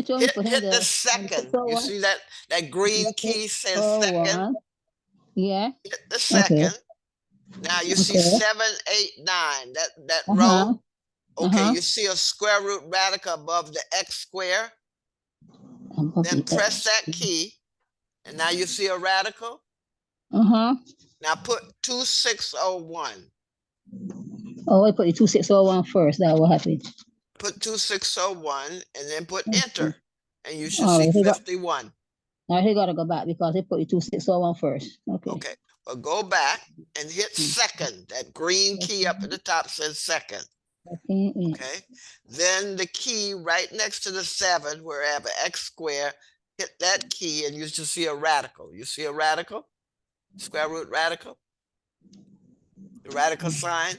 told me for him Hit the the second. You see that green key says 01. second? Yeah. Hit the second. Now you see Okay. 789, that row. Okay, you see a square root radical above the x square. Then press that key, and now you see a radical. Now put 2601. Oh, I put the 2601 first. That will happen. Put 2601 and then put enter, and you should All see right, 51. Now he got to go back because he put the 2601 first. Okay. Okay, well go back and hit second. That green key up at the top says second. Okay. Okay, then the key right next to the 7 where I have an x square, hit that key and you should see a radical. You see a radical? Square root radical? The radical sign?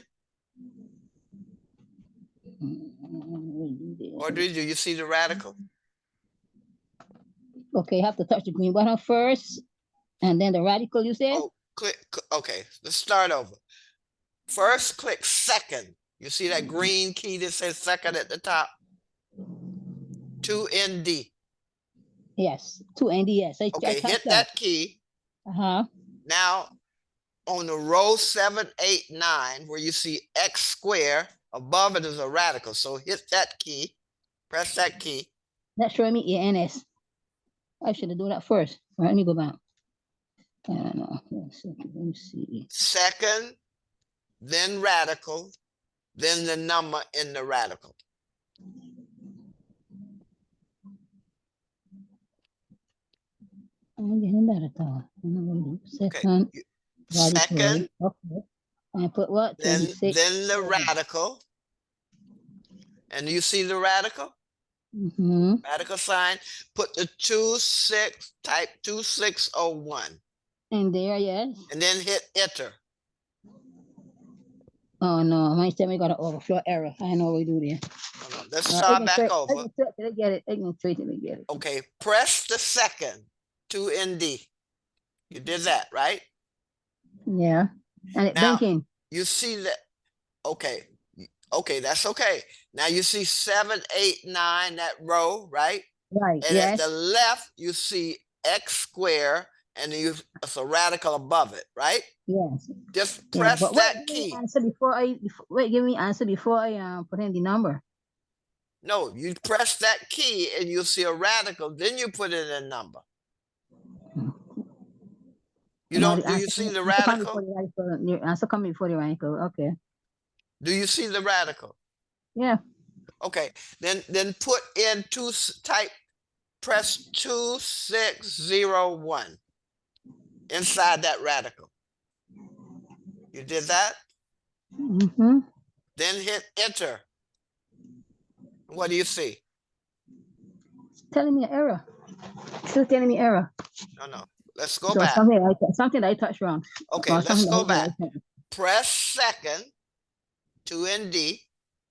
Audrey, do you see the radical? Okay, you have to touch the green button first, and then the radical, you said? Oh, click. Okay, let's start over. First, click second. You see that green key that says second at the top? 2ND. Yes, 2ND, yes. Okay, hit that key. Now, on the row 789, where you see x square, above it is a radical. So hit that key, press that key. That's showing me ENS. I should have done that first. All right, let me go back. No, let me see. Second, then radical, then the number in the radical. I'm getting that at all. Second. Okay. Second, Okay. And put what? then 26. the radical. And you see the radical? Mm-hmm. Radical sign. Put the 26, type 2601, And there, yes. and then hit enter. Oh no, my stomach got an overflow error. I know what we do there. Hold on, let's start back over. Let get it. Let get it. Okay, press the second 2ND. You did that, right? Yeah. And it Now, blinking. you see that, okay, okay, that's okay. Now you see 7, 8, 9, that row, right? Right. And at Yes. the left, you see X square, and it's a radical above it, right? Yes. Just Yeah, press but that wait, give me key. answer before wait, give me answer before I put in the number. No, you press that key and you'll see a radical, then you put in a number. You No, don't, the do you answer see the come before radical? the radical. Your answer coming before the radical. Okay. Do you see the radical? Yeah. Okay, then put in press 2601 inside that radical. You did that? Mm-hmm. Then hit enter. What do you see? It's telling me an error. Still telling me error. No. Let's go So back. something I touched wrong. Okay, Or let's something go I back. touched. Press second 2ND.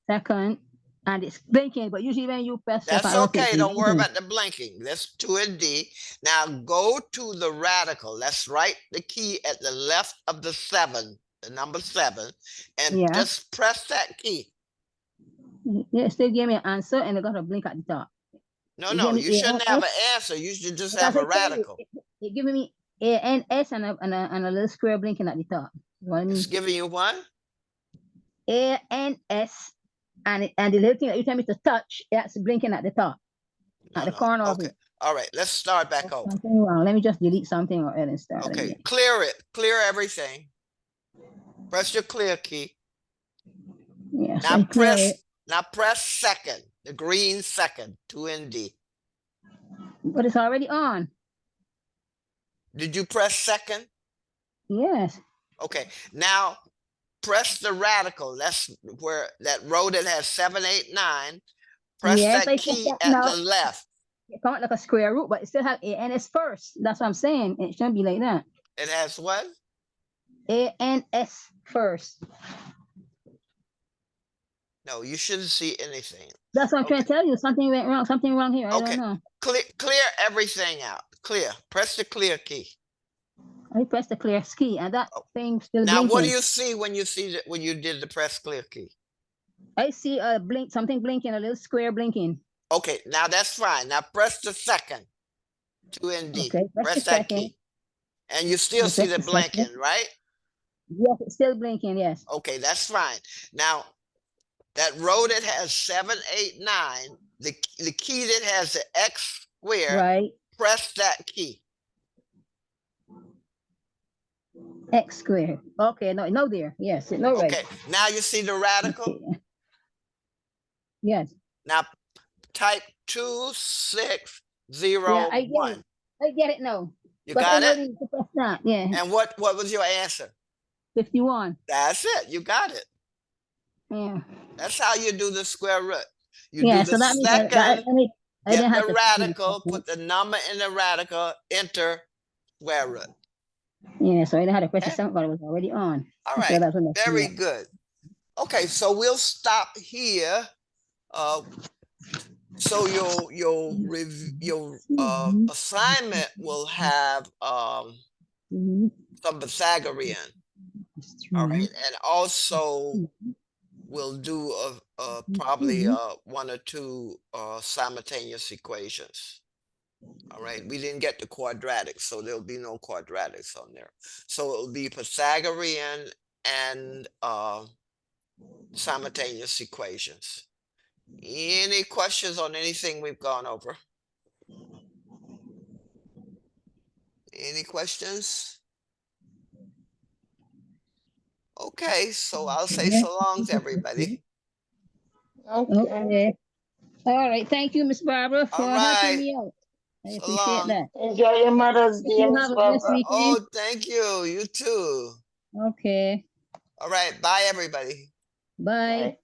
Second, and it's blinking, but usually when you press second, That's I don't see it okay. Don't worry blinking. about the blinking. Let's 2ND. Now go to the radical. Let's write the key at the left of the 7, the number 7, and Yeah. just press that key. Yeah, it still gave me an answer and it got a blink at the top. No, It no, gave me you shouldn't have an ANS. answer. You should just That's have a what I tell you, radical. It giving me ANS and a little square blinking at the top. You know what I mean? It's giving you one. ANS and the little thing that you tell me to touch, that's blinking at the top, at the corner of Okay. it. All right. Let's start back over. Something wrong. Let me just delete something or and start Okay. again. Clear it. Clear everything. Press your clear key. Yes, Now I clear press. it. Now press second. The green second 2ND. But it's already on. Did you press second? Yes. Okay. Now press the radical. That's where that row that has 7, 8, 9. Press Yes, that I key press that at now. the left. It come out like a square root, but it still have ANS first. That's what I'm saying. It shouldn't be like that. It has what? ANS first. No, you shouldn't see anything. That's what I'm trying to tell you. Something went wrong. Something wrong here. I Okay. don't know. Clear everything out. Clear. Press the clear key. I pressed the clear key and that thing still Now, blinking. what do you see when you did the press clear key? I see a blink, something blinking, a little square blinking. Okay, now that's fine. Now press the second 2ND. Okay, Press that key. And you still see the blinking, right? Yes, it's still blinking, yes. Okay, that's fine. Now, that row that has 7, 8, 9, the key that has the X square, Right. press that key. X square. Okay, no there. Yes, no right. Okay, now you see the radical? Okay. Yes. Now type 2601. I get it now. You But got I it? need to press that. Yeah. And what was your answer? 51. That's it. You got it. Yeah. That's how you do the square root. You Yeah, do so the that means second, I didn't get have the to radical, put the number in the radical, enter square root. Yeah, so I didn't have to press the Okay. second, but it was already on. All So right, that's what I very see. good. Okay, so we'll stop here. So your assignment will have Mhm. some Pythagorean. All right, and also we'll do probably 1 or 2 simultaneous equations. All right, we didn't get the quadratics, so there'll be no quadratics on there. So it'll be Pythagorean and simultaneous equations. Any questions on anything we've gone over? Any questions? Okay, so I'll say so long to everybody. Okay. All right. Thank you, Miss Barbara, for All right. helping me out. I So appreciate long. that. Enjoy your Mother's Day, You Miss have a blessed Barbara. weekend. Oh, thank you. You too. Okay. All right, bye, everybody. Bye. Right.